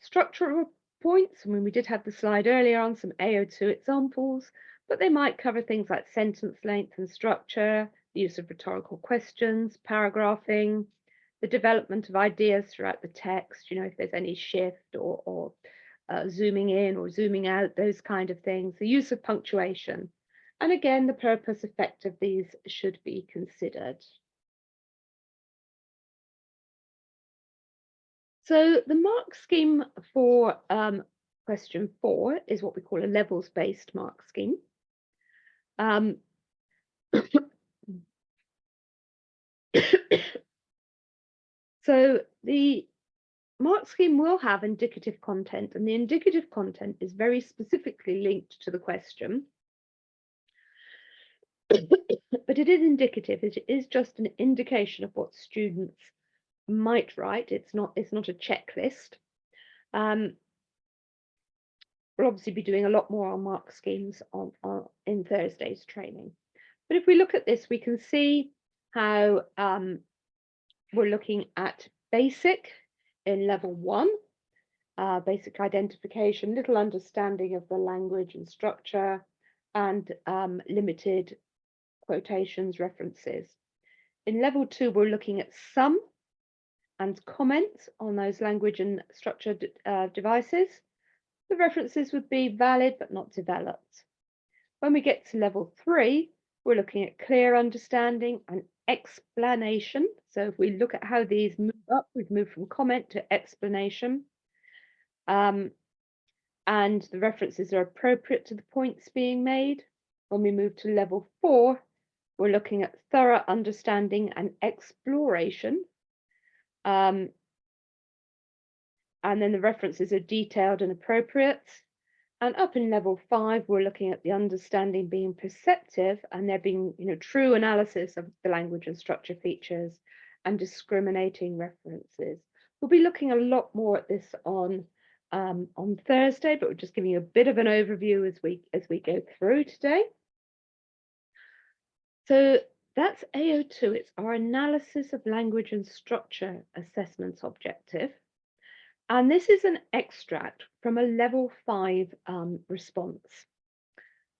Structural points, I mean, we did have the slide earlier on some AO2 examples, but they might cover things like sentence length and structure, the use of rhetorical questions, paragraphing, the development of ideas throughout the text, you know, if there's any shift or zooming in or zooming out, those kind of things, the use of punctuation. And again, the purpose effect of these should be considered. So the mark scheme for question 4 is what we call a levels-based mark scheme. So the mark scheme will have indicative content, and the indicative content is very specifically linked to the question. But it is indicative, it is just an indication of what students might write. It's not a checklist. We'll obviously be doing a lot more on mark schemes in Thursday's training. But if we look at this, we can see how we're looking at basic in level 1, basic identification, little understanding of the language and structure, and limited quotations, references. In level 2, we're looking at some and comments on those language and structure devices. The references would be valid but not developed. When we get to level 3, we're looking at clear understanding and explanation. So if we look at how these move up, we've moved from comment to explanation. And the references are appropriate to the points being made. When we move to level 4, we're looking at thorough understanding and exploration. And then the references are detailed and appropriate. And up in level 5, we're looking at the understanding being perceptive and there being, true analysis of the language and structure features and discriminating references. We'll be looking a lot more at this on Thursday, but we're just giving you a bit of an overview as we go through today. So that's AO2. It's our analysis of language and structure assessments objective. And this is an extract from a level 5 response.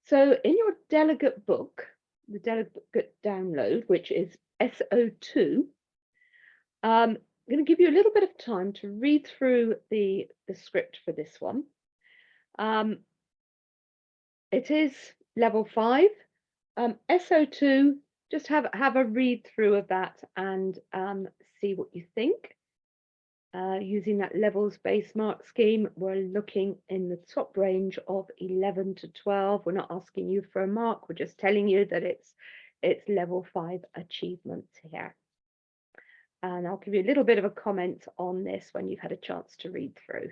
So in your delegate book, the delegate download, which is SO2, I'm going to give you a little bit of time to read through the script for this one. It is level 5. SO2, just have a read through of that and see what you think. Using that levels base mark scheme, we're looking in the top range of 11 to 12. We're not asking you for a mark, we're just telling you that it's level 5 achievement here. And I'll give you a little bit of a comment on this when you've had a chance to read through.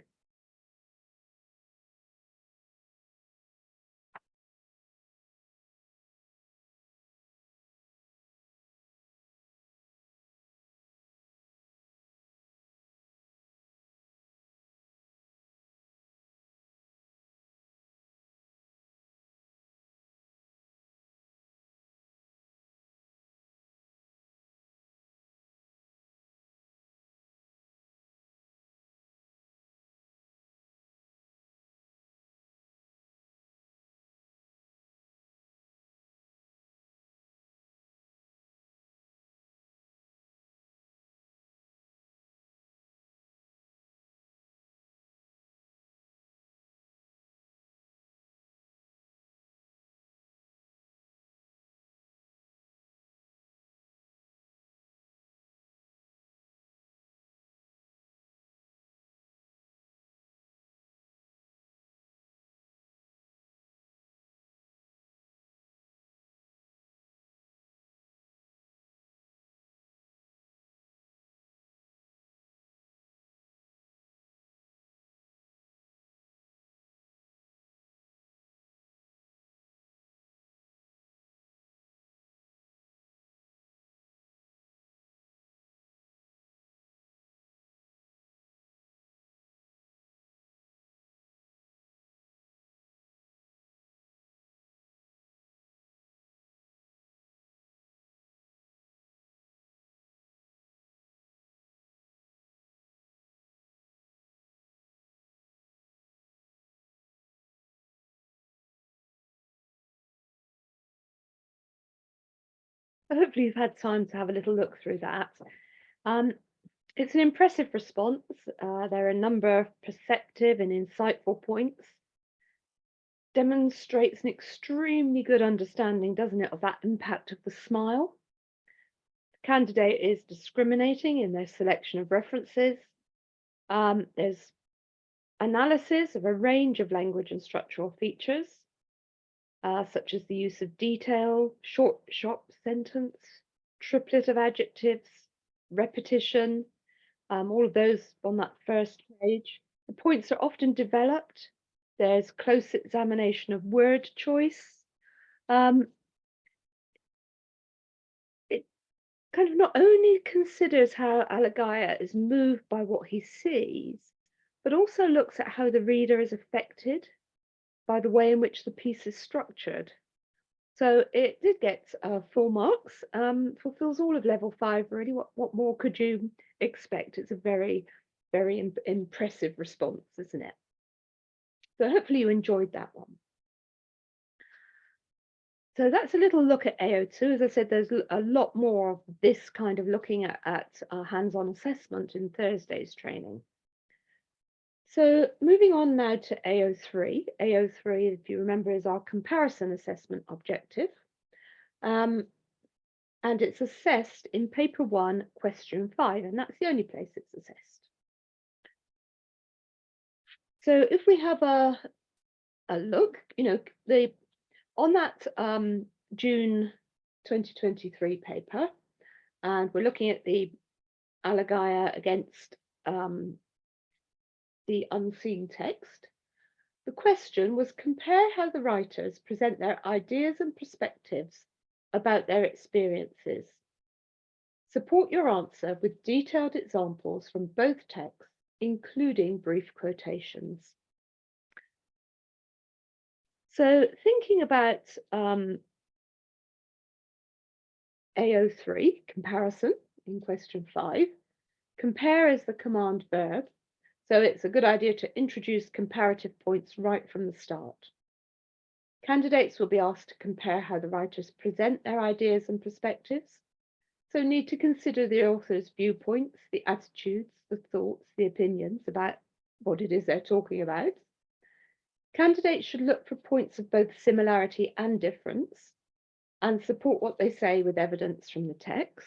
Hopefully you've had time to have a little look through that. It's an impressive response. There are a number of perceptive and insightful points. Demonstrates an extremely good understanding, doesn't it, of that impact of the smile. The candidate is discriminating in their selection of references. There's analysis of a range of language and structural features, such as the use of detail, short, sharp sentence, triplet of adjectives, repetition, all of those on that first page. The points are often developed. There's close examination of word choice. It kind of not only considers how Alagaya is moved by what he sees, but also looks at how the reader is affected by the way in which the piece is structured. So it did get full marks, fulfills all of level 5 really. What more could you expect? It's a very, very impressive response, isn't it? So hopefully you enjoyed that one. So that's a little look at AO2. As I said, there's a lot more of this kind of looking at hands-on assessment in Thursday's training. So moving on now to AO3. AO3, if you remember, is our comparison assessment objective. And it's assessed in paper 1, question 5, and that's the only place it's assessed. So if we have a look, on that June 2023 paper, and we're looking at the Alagaya against the unseen text. The question was compare how the writers present their ideas and perspectives about their experiences. Support your answer with detailed examples from both texts, including brief quotations. So thinking about AO3, comparison, in question 5, compare is the command verb, so it's a good idea to introduce comparative points right from the start. Candidates will be asked to compare how the writers present their ideas and perspectives, so need to consider the author's viewpoints, the attitudes, the thoughts, the opinions about what it is they're talking about. Candidates should look for points of both similarity and difference and support what they say with evidence from the text.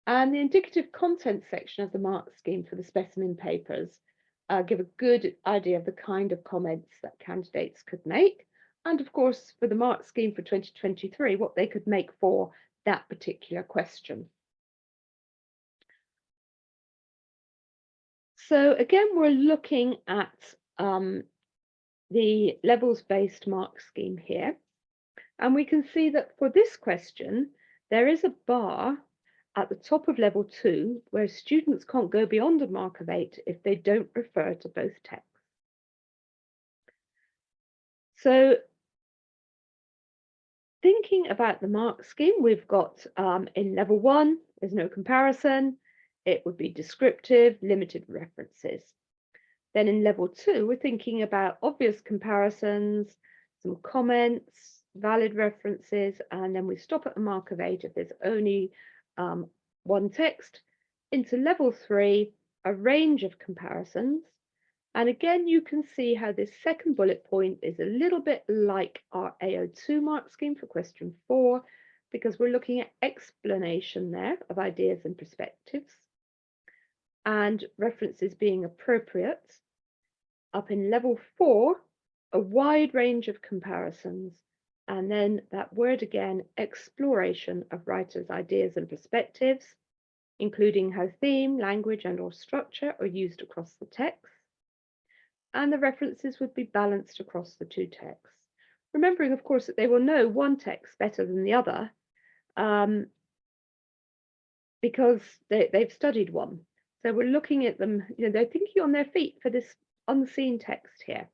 And the indicative content section of the mark scheme for the specimen papers give a good idea of the kind of comments that candidates could make. And of course, for the mark scheme for 2023, what they could make for that particular question. So again, we're looking at the levels-based mark scheme here. And we can see that for this question, there is a bar at the top of level 2 where students can't go beyond a mark of 8 if they don't refer to both texts. So thinking about the mark scheme, we've got in level 1, there's no comparison. It would be descriptive, limited references. Then in level 2, we're thinking about obvious comparisons, some comments, valid references, and then we stop at a mark of 8 if there's only one text. Into level 3, a range of comparisons. And again, you can see how this second bullet point is a little bit like our AO2 mark scheme for question 4, because we're looking at explanation there of ideas and perspectives and references being appropriate. Up in level 4, a wide range of comparisons, and then that word again, exploration of writers' ideas and perspectives, including how theme, language, and/or structure are used across the text. And the references would be balanced across the two texts. Remembering, of course, that they will know one text better than the other because they've studied one. So we're looking at them, they're thinking on their feet for this unseen text here.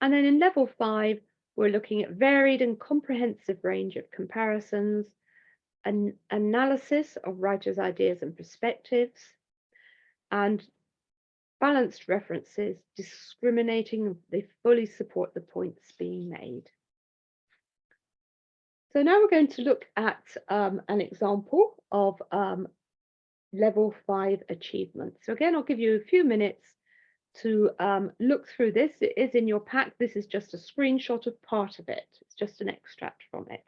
And then in level 5, we're looking at varied and comprehensive range of comparisons, an analysis of writers' ideas and perspectives, and balanced references, discriminating, they fully support the points being made. So now we're going to look at an example of level 5 achievement. So again, I'll give you a few minutes to look through this. It is in your pack. This is just a screenshot of part of it. It's just an extract from it.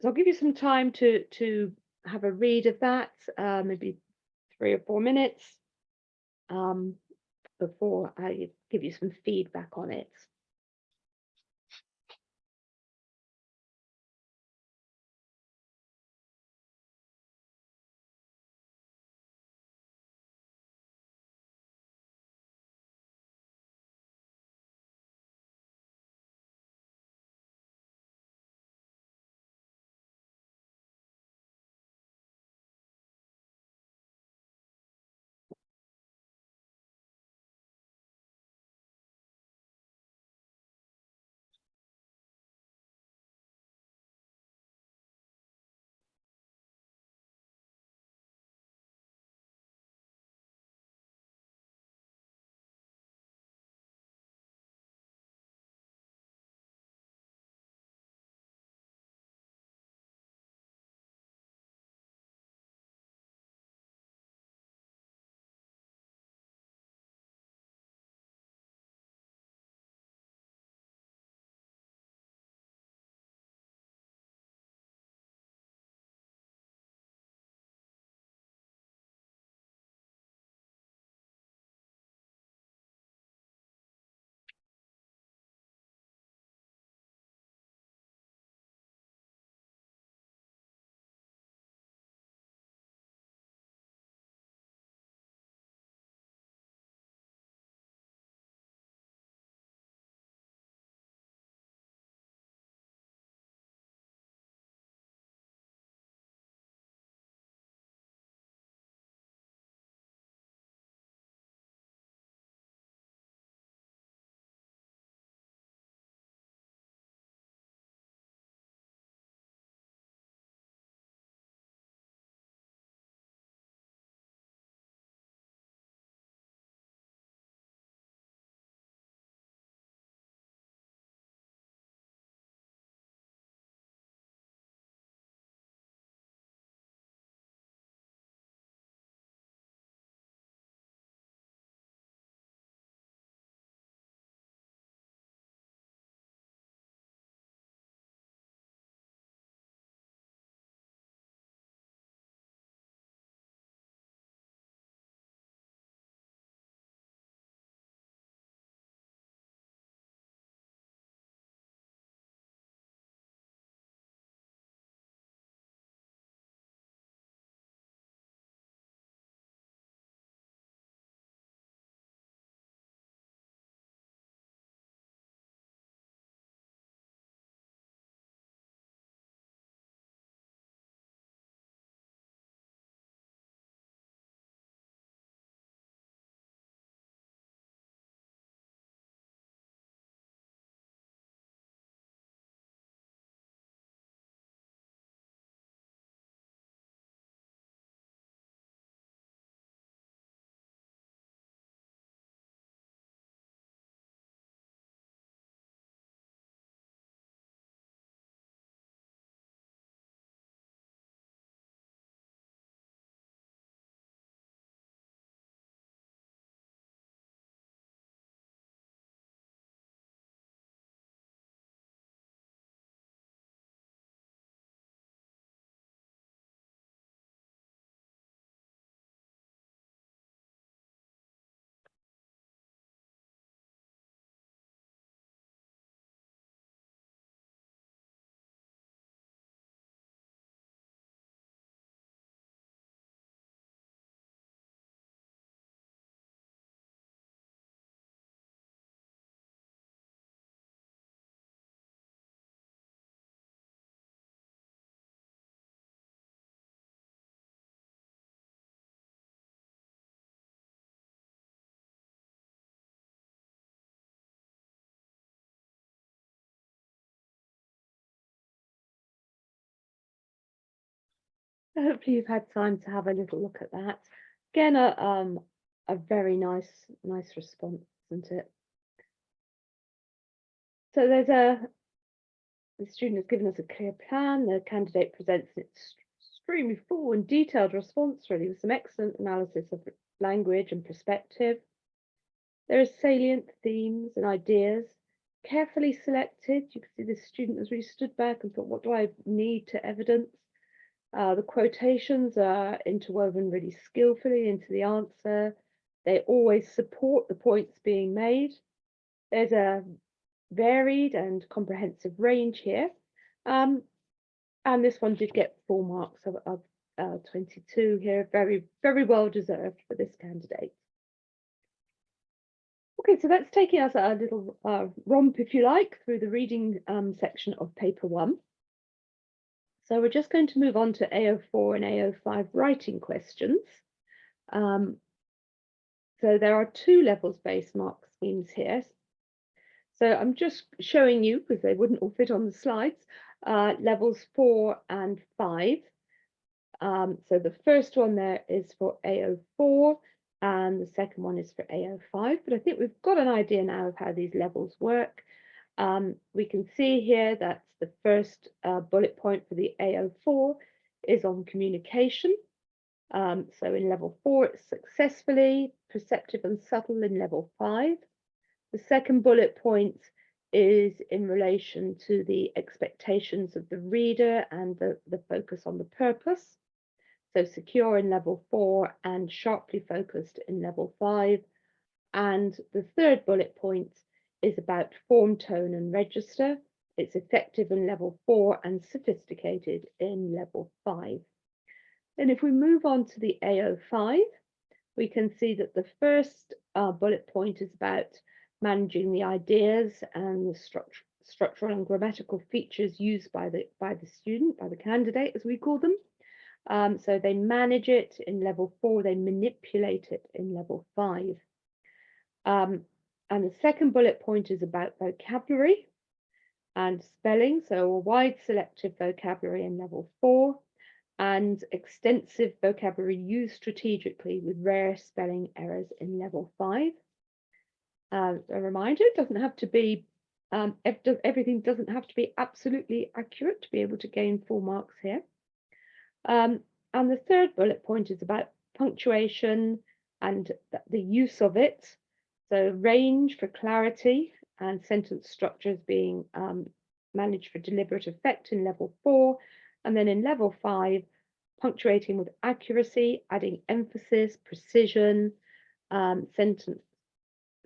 So I'll give you some time to have a read of that, maybe 3 or 4 minutes before I give you some feedback on it. Hopefully you've had time to have a little look at that. Again, a very nice response, isn't it? So the student has given us a clear plan. The candidate presents an extremely full and detailed response, really, with some excellent analysis of language and perspective. There are salient themes and ideas, carefully selected. You can see the student has really stood back and thought, what do I need to evidence? The quotations are interwoven really skillfully into the answer. They always support the points being made. There's a varied and comprehensive range here. And this one did get 4 marks of 22 here. Very well deserved for this candidate. Okay, so that's taking us a little romp, if you like, through the reading section of paper 1. So we're just going to move on to AO4 and AO5 writing questions. So there are 2 levels-based mark schemes here. So I'm just showing you, because they wouldn't all fit on the slides, levels 4 and 5. So the first one there is for AO4 and the second one is for AO5, but I think we've got an idea now of how these levels work. We can see here that the first bullet point for the AO4 is on communication. So in level 4, it's successfully, perceptive and subtle in level 5. The second bullet point is in relation to the expectations of the reader and the focus on the purpose. So secure in level 4 and sharply focused in level 5. And the third bullet point is about form, tone and register. It's effective in level 4 and sophisticated in level 5. And if we move on to the AO5, we can see that the first bullet point is about managing the ideas and the structural and grammatical features used by the student, by the candidate, as we call them. So they manage it in level 4, they manipulate it in level 5. And the second bullet point is about vocabulary and spelling, so a wide selective vocabulary in level 4 and extensive vocabulary used strategically with rare spelling errors in level 5. A reminder, it doesn't have to be, everything doesn't have to be absolutely accurate to be able to gain 4 marks here. And the third bullet point is about punctuation and the use of it. So range for clarity and sentence structures being managed for deliberate effect in level 4. And then in level 5, punctuating with accuracy, adding emphasis, precision, sentence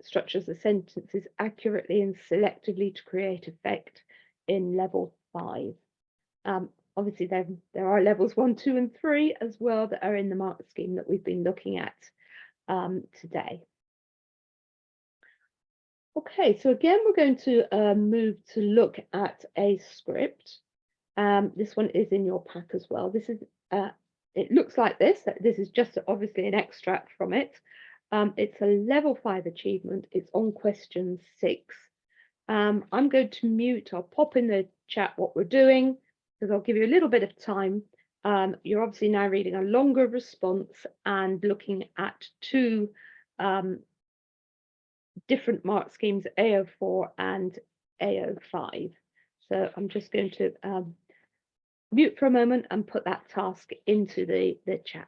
structures the sentences accurately and selectively to create effect in level 5. Obviously, there are levels 1, 2, and 3 as well that are in the mark scheme that we've been looking at today. Okay, so again, we're going to move to look at a script. This one is in your pack as well. This is, it looks like this. This is just obviously an extract from it. It's a level 5 achievement. It's on question 6. I'm going to mute. I'll pop in the chat what we're doing, because I'll give you a little bit of time. You're obviously now reading a longer response and looking at 2 different mark schemes, AO4 and AO5. So I'm just going to mute for a moment and put that task into the chat.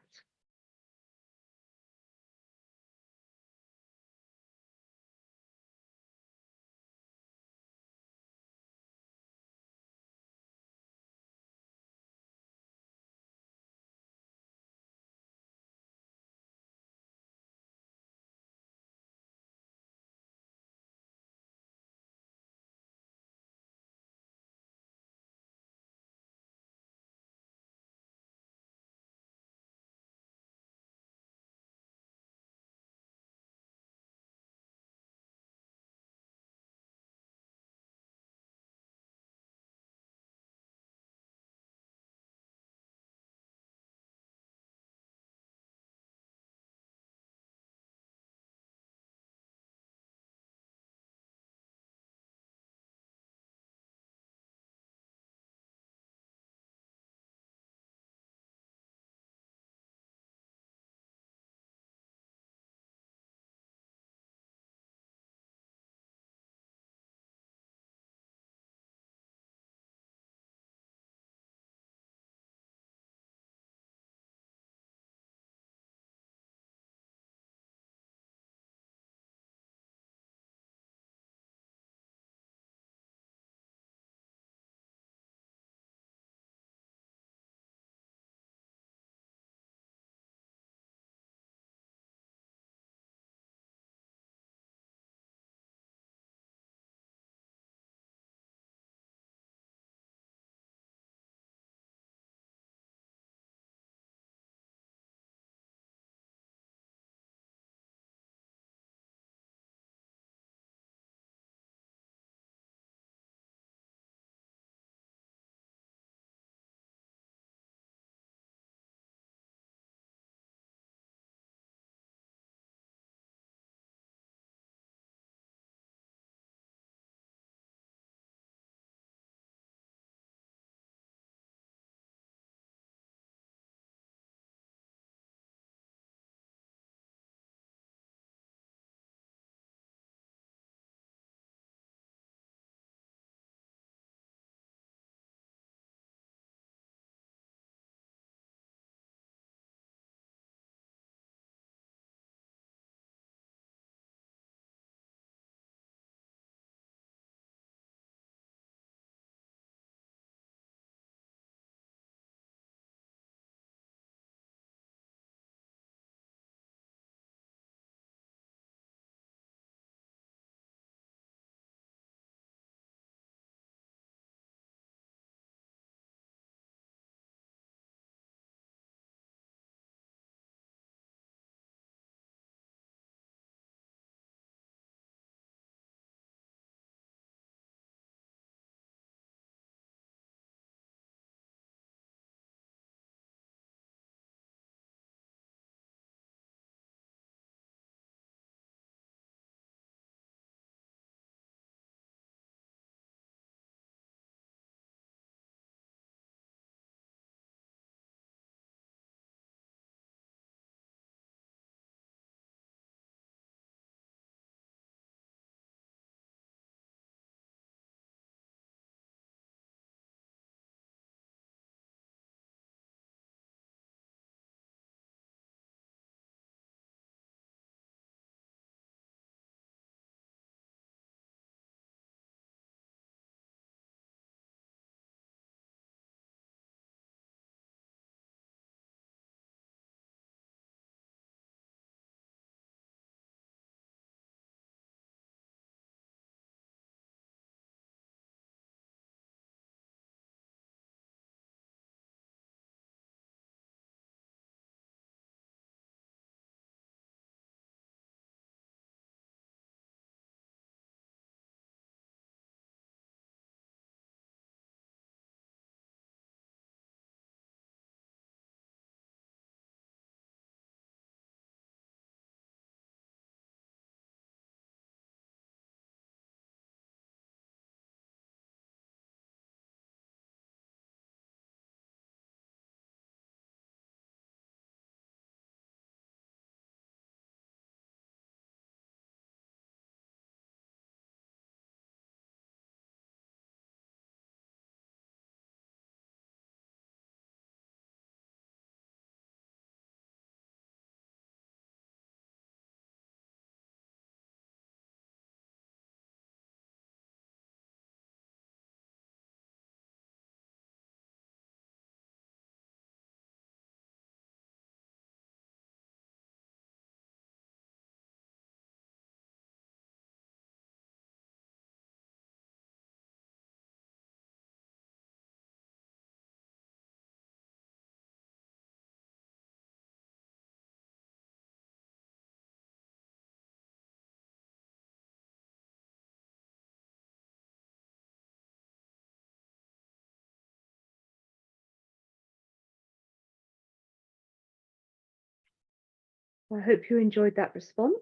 I hope you enjoyed that response.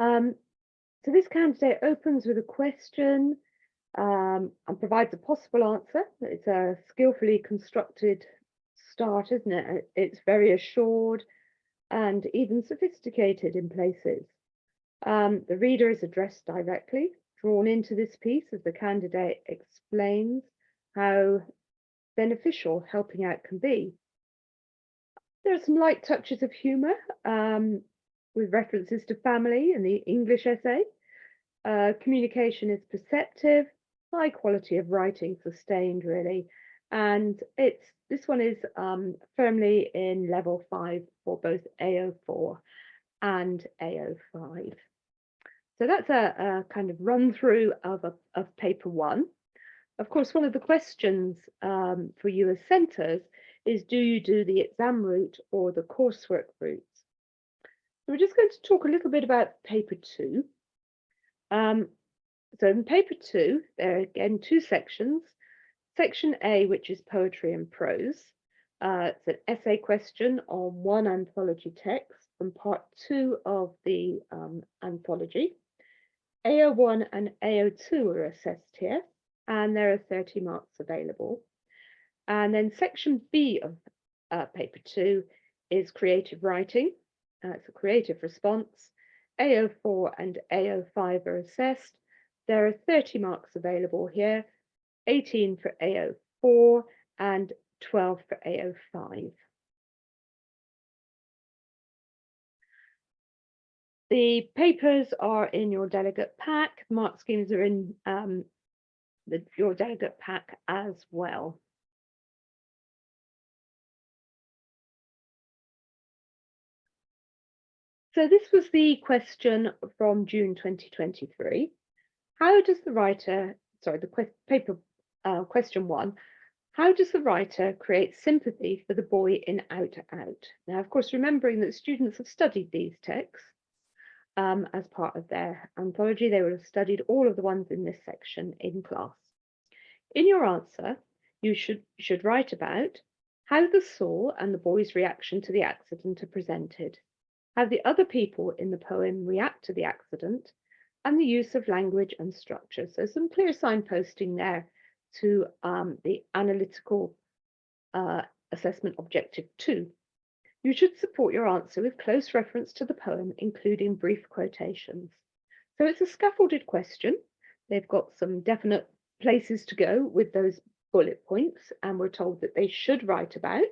So this candidate opens with a question and provides a possible answer. It's a skillfully constructed start, isn't it? It's very assured and even sophisticated in places. The reader is addressed directly, drawn into this piece as the candidate explains how beneficial helping out can be. There are some light touches of humour with references to family in the English essay. Communication is perceptive, high quality of writing sustained really, and this one is firmly in level 5 for both AO4 and AO5. So that's a kind of run through of paper 1. Of course, one of the questions for you as centres is, do you do the exam route or the coursework route? So we're just going to talk a little bit about paper 2. So in paper 2, there are again 2 sections. Section A, which is poetry and prose. It's an essay question on one anthology text from part 2 of the anthology. AO1 and AO2 are assessed here, and there are 30 marks available. And then section B of paper 2 is creative writing. It's a creative response. AO4 and AO5 are assessed. There are 30 marks available here, 18 for AO4 and 12 for AO5. The papers are in your delegate pack. Mark schemes are in your delegate pack as well. So this was the question from June 2023. How does the writer, question 1, how does the writer create sympathy for the boy in Out Out? Now, of course, remembering that students have studied these texts as part of their anthology, they will have studied all of the ones in this section in class. In your answer, you should write about how the saw and the boy's reaction to the accident are presented, how the other people in the poem react to the accident, and the use of language and structure. So some clear signposting there to the analytical assessment objective 2. You should support your answer with close reference to the poem, including brief quotations. So it's a scaffolded question. They've got some definite places to go with those bullet points, and we're told that they should write about.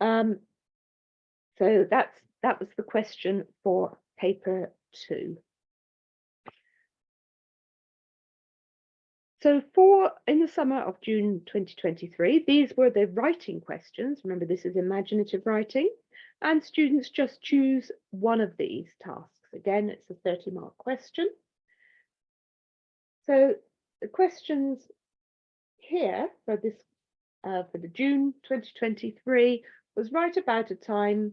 So that was the question for paper 2. So in the summer of June 2023, these were the writing questions. Remember, this is imaginative writing, and students just choose one of these tasks. Again, it's a 30-mark question. So the questions here for this for the June 2023 was, write about a time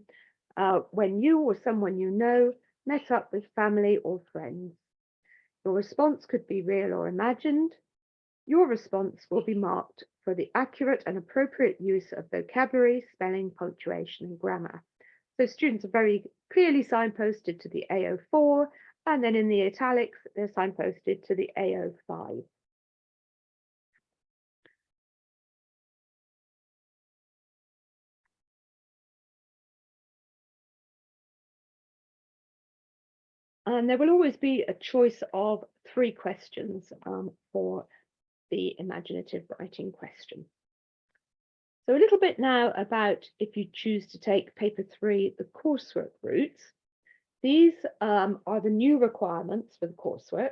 when you or someone you know met up with family or friends. Your response could be real or imagined. Your response will be marked for the accurate and appropriate use of vocabulary, spelling, punctuation, and grammar. So students are very clearly signposted to the AO4, and then in the italics, they're signposted to the AO5. And there will always be a choice of 3 questions for the imaginative writing question. So a little bit now about if you choose to take paper 3, the coursework routes. These are the new requirements for the coursework.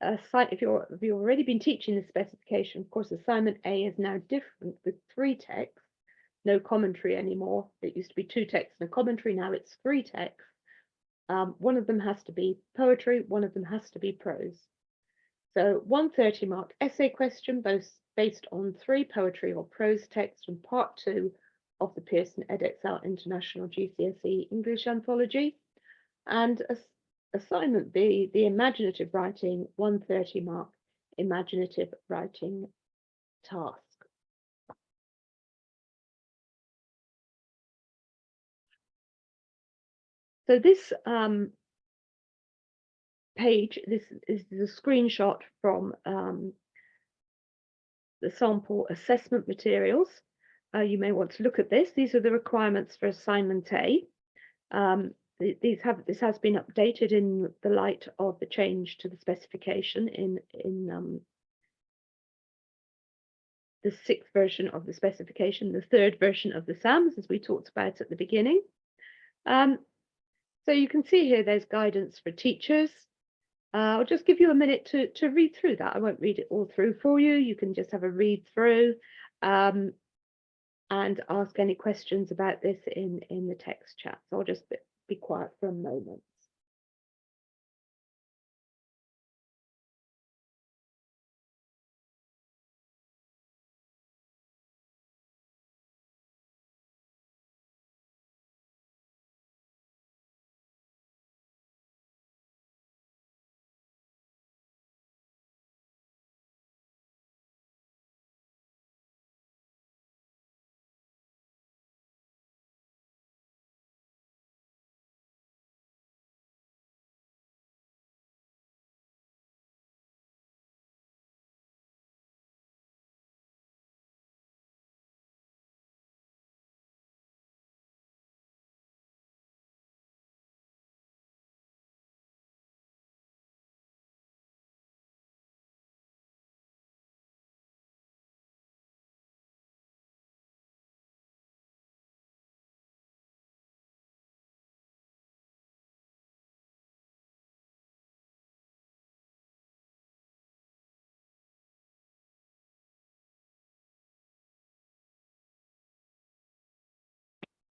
If you've already been teaching the specification, of course, assignment A is now different with 3 texts, no commentary anymore. It used to be 2 texts and a commentary, now it's 3 texts. One of them has to be poetry, one of them has to be prose. So 1 mark essay question, both based on 3 poetry or prose texts from part 2 of the Pearson Edexcel International GCSE English Anthology. And assignment B, the imaginative writing, 1 mark imaginative writing task. So this page, this is the screenshot from the sample assessment materials. You may want to look at this. These are the requirements for assignment A. This has been updated in the light of the change to the specification in the 6th version of the specification, the 3rd version of the SAMs, as we talked about at the beginning. So you can see here there's guidance for teachers. I'll just give you a minute to read through that. I won't read it all through for you. You can just have a read through and ask any questions about this in the text chat. So I'll just be quiet for a moment.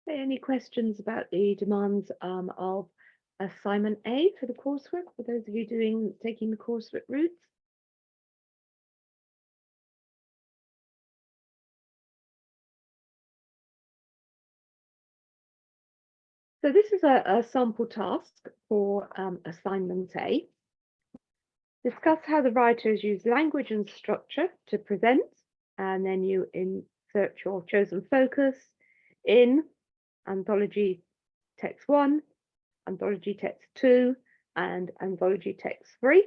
Any questions about the demands of assignment A for the coursework, for those of you taking the coursework routes? So this is a sample task for assignment A. Discuss how the writers use language and structure to present, and then you insert your chosen focus in anthology text 1, anthology text 2, and anthology text 3.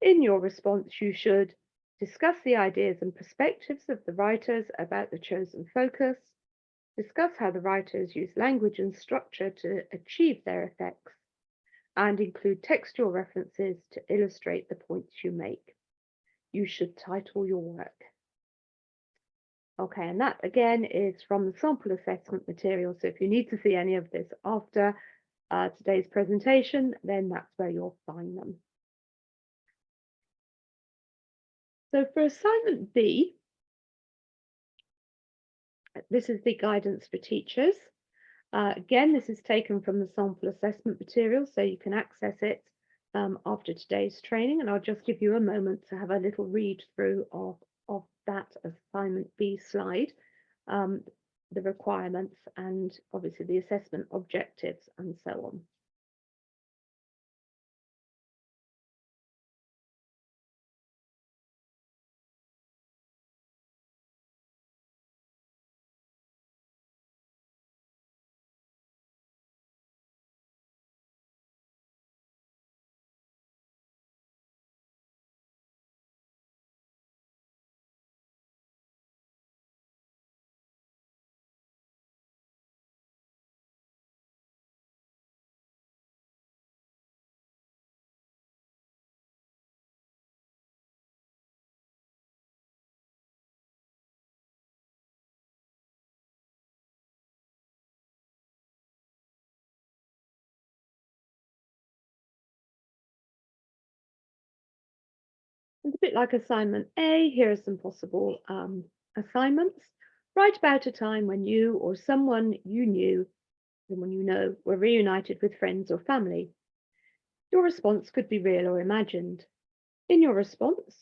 In your response, you should discuss the ideas and perspectives of the writers about the chosen focus, discuss how the writers use language and structure to achieve their effects, and include textual references to illustrate the points you make. You should title your work. Okay, and that again is from the sample assessment material. So if you need to see any of this after today's presentation, then that's where you'll find them. So for assignment B, this is the guidance for teachers. Again, this is taken from the sample assessment material, so you can access it after today's training. And I'll just give you a moment to have a little read through of that assignment B slide, the requirements and obviously the assessment objectives and so on. And a bit like assignment A, here are some possible assignments. Write about a time when you or someone you know were reunited with friends or family. Your response could be real or imagined. In your response,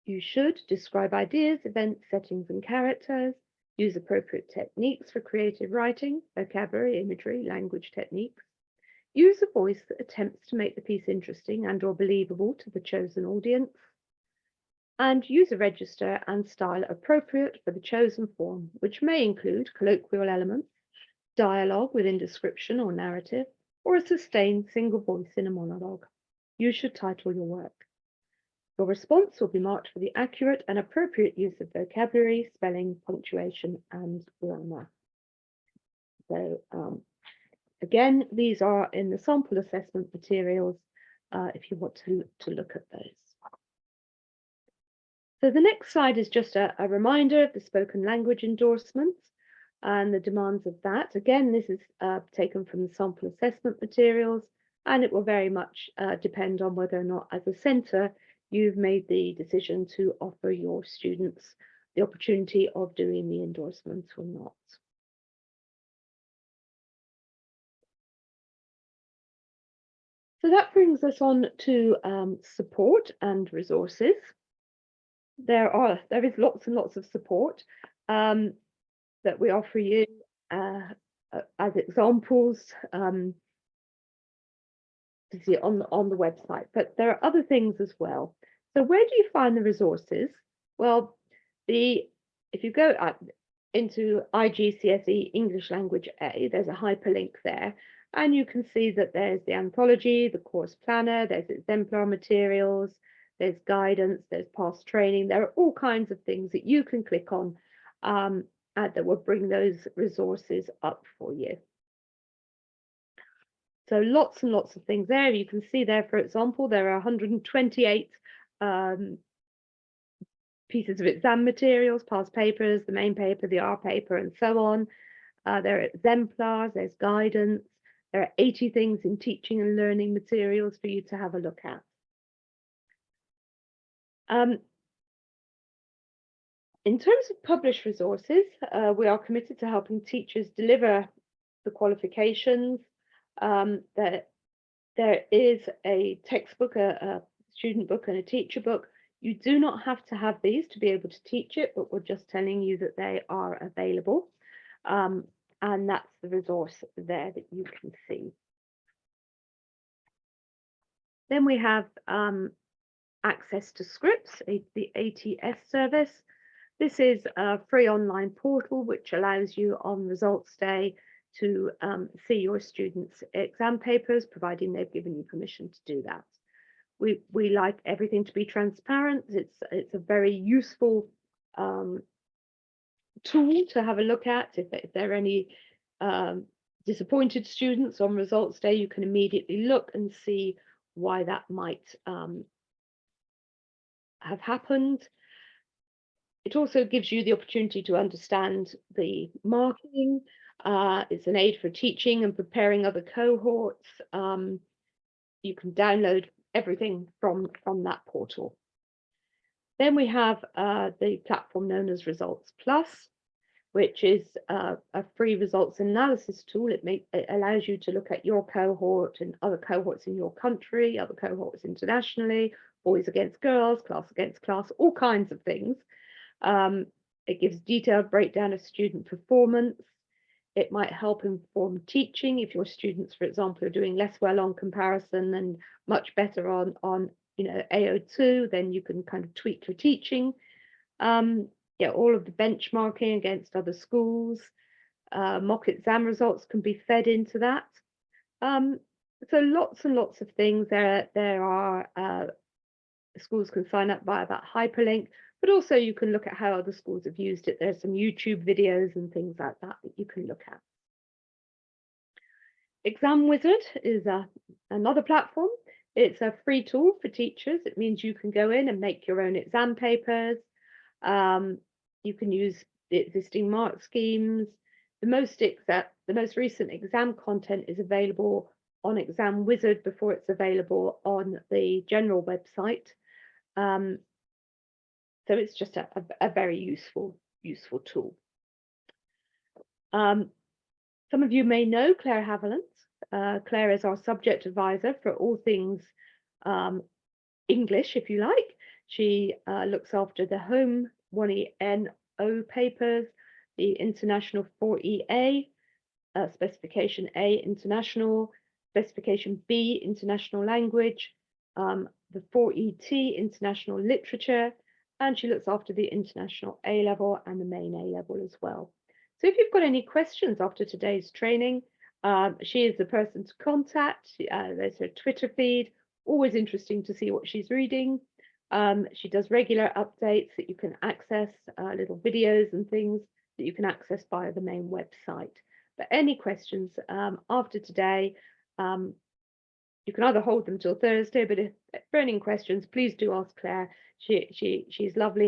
you should describe ideas, events, settings, and characters, use appropriate techniques for creative writing, vocabulary, imagery, language techniques. Use a voice that attempts to make the piece interesting and or believable to the chosen audience. And use a register and style appropriate for the chosen form, which may include colloquial elements, dialogue within description or narrative, or a sustained single voice in a monologue. You should title your work. Your response will be marked for the accurate and appropriate use of vocabulary, spelling, punctuation, and grammar. So again, these are in the sample assessment materials if you want to look at those. So the next slide is just a reminder of the spoken language endorsements and the demands of that. Again, this is taken from the sample assessment materials, and it will very much depend on whether or not as a centre you've made the decision to offer your students the opportunity of doing the endorsements or not. So that brings us on to support and resources. There is lots and lots of support that we offer you as examples to see on the website, but there are other things as well. So where do you find the resources? Well, if you go into IGCSE English Language A, there's a hyperlink there, and you can see that there's the anthology, the course planner, there's exemplar materials, there's guidance, there's past training. There are all kinds of things that you can click on that will bring those resources up for you. So lots and lots of things there. You can see there, for example, there are 128 pieces of exam materials, past papers, the main paper, the R paper, and so on. There are exemplars, there's guidance. There are 80 things in teaching and learning materials for you to have a look at. In terms of published resources, we are committed to helping teachers deliver the qualifications. There is a textbook, a student book, and a teacher book. You do not have to have these to be able to teach it, but we're just telling you that they are available. And that's the resource there that you can see. Then we have access to scripts, the ATS service. This is a free online portal which allows you on results day to see your students' exam papers, providing they've given you permission to do that. We like everything to be transparent. It's a very useful tool to have a look at. If there are any disappointed students on results day, you can immediately look and see why that might have happened. It also gives you the opportunity to understand the marking. It's an aid for teaching and preparing other cohorts. You can download everything from that portal. Then we have the platform known as Results Plus, which is a free results analysis tool. It allows you to look at your cohort and other cohorts in your country, other cohorts internationally, boys against girls, class against class, all kinds of things. It gives detailed breakdown of student performance. It might help inform teaching if your students, for example, are doing less well on comparison and much better on AO2, then you can kind of tweak your teaching. Yeah, all of the benchmarking against other schools, mock exam results can be fed into that. So lots and lots of things. There are schools can sign up via that hyperlink, but also you can look at how other schools have used it. There's some YouTube videos and things like that that you can look at. Exam Wizard is another platform. It's a free tool for teachers. It means you can go in and make your own exam papers. You can use the existing mark schemes. The most recent exam content is available on Exam Wizard before it's available on the general website. So it's just a very useful tool. Some of you may know Claire Haviland. Claire is our subject advisor for all things English, if you like. She looks after the home 1ENO papers, the international 4EA, specification A international, specification B international language, the 4ET international literature, and she looks after the international A level and the main A level as well. So if you've got any questions after today's training, She is the person to contact. There's her Twitter feed. Always interesting to see what she's reading. She does regular updates that you can access, little videos and things that you can access via the main website. But any questions after today, you can either hold them till Thursday, but if burning questions, please do ask Claire. She's lovely